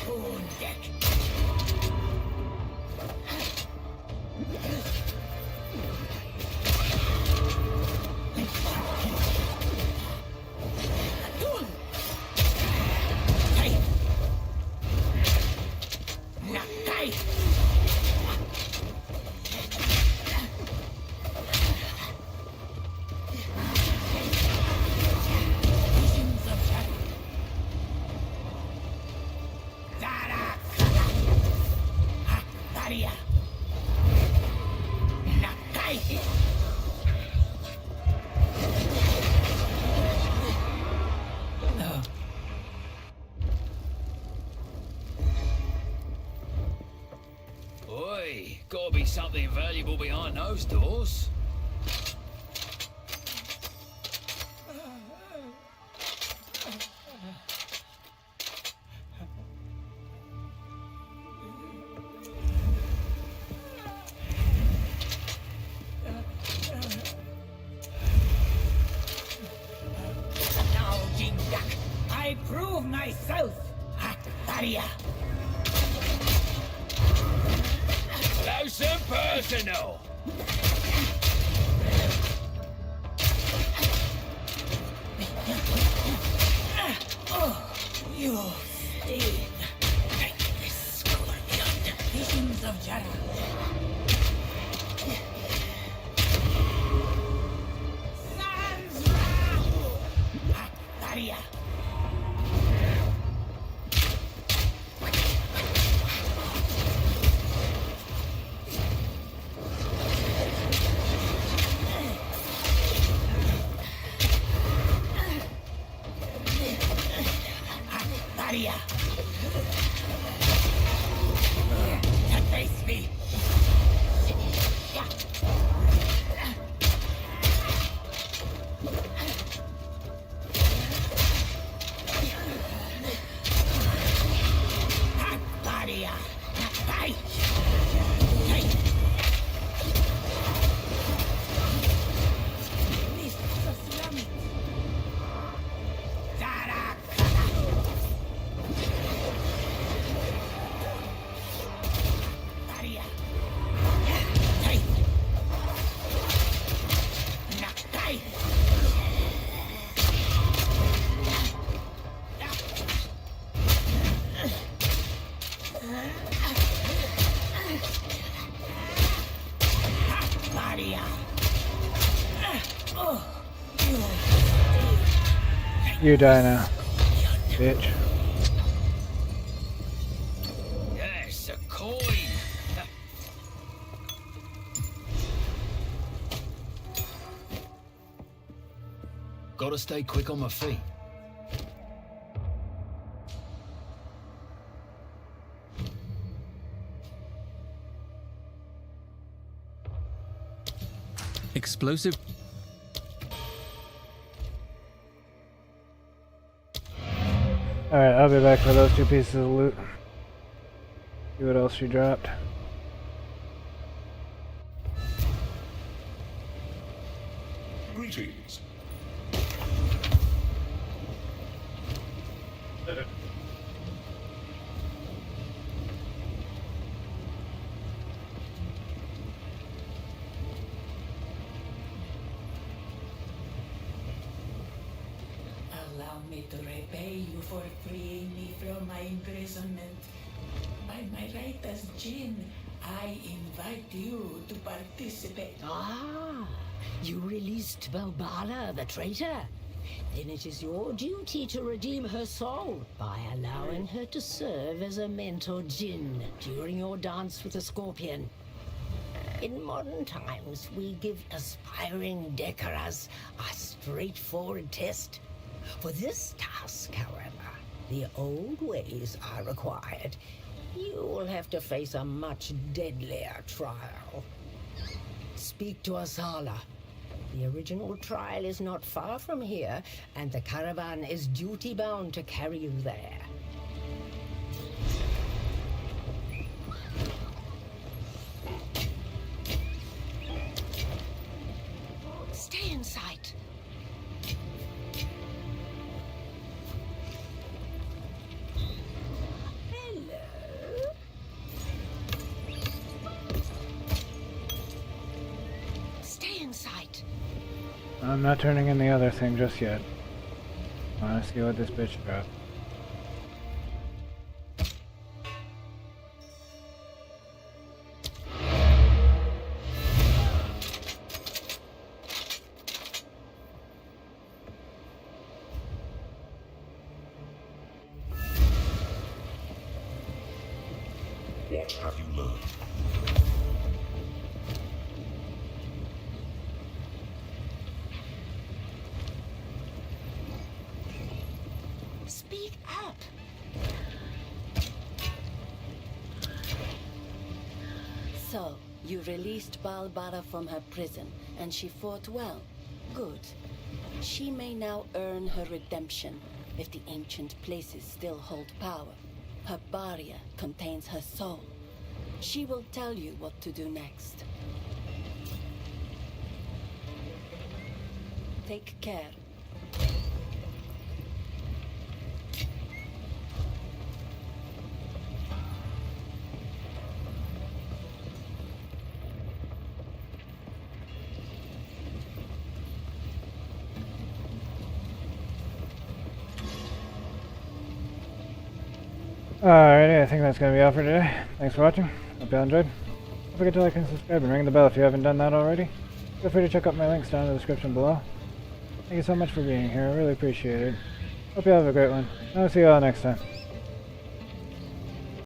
On deck. Daria. Nakai. Oi, gotta be something valuable behind those doors. Now, Jindak, I prove myself. Daria. Close and personal. You sting like the scorpion visions of Jara. Sans Rahu! Daria! Daria! Face me! Daria! You die now, bitch. Yes, a coin. Gotta stay quick on my feet. Explosive. Alright, I'll be back for those two pieces of loot. See what else she dropped. Greetings. Allow me to repay you for freeing me from my imprisonment. By my right as Jinn, I invite you to participate. Ah, you released Balbala, the traitor? Then it is your duty to redeem her soul by allowing her to serve as a mentor Jinn during your dance with the Scorpion. In modern times, we give aspiring Dekaras a straightforward test. For this task, however, the old ways are required. You will have to face a much deadlier trial. Speak to Asala. The original trial is not far from here, and the caravan is duty-bound to carry you there. Stay in sight. Hello? Stay in sight. I'm not turning in the other thing just yet. I wanna see what this bitch dropped. What have you learned? Speak up. So, you released Balbara from her prison, and she fought well. Good. She may now earn her redemption, if the ancient places still hold power. Her barrier contains her soul. She will tell you what to do next. Take care. Alrighty, I think that's going to be all for today. Thanks for watching. Hope you all enjoyed. Don't forget to like and subscribe and ring the bell if you haven't done that already. Feel free to check out my links down in the description below. Thank you so much for being here. I really appreciate it. Hope you have a great one. I'll see you all next time.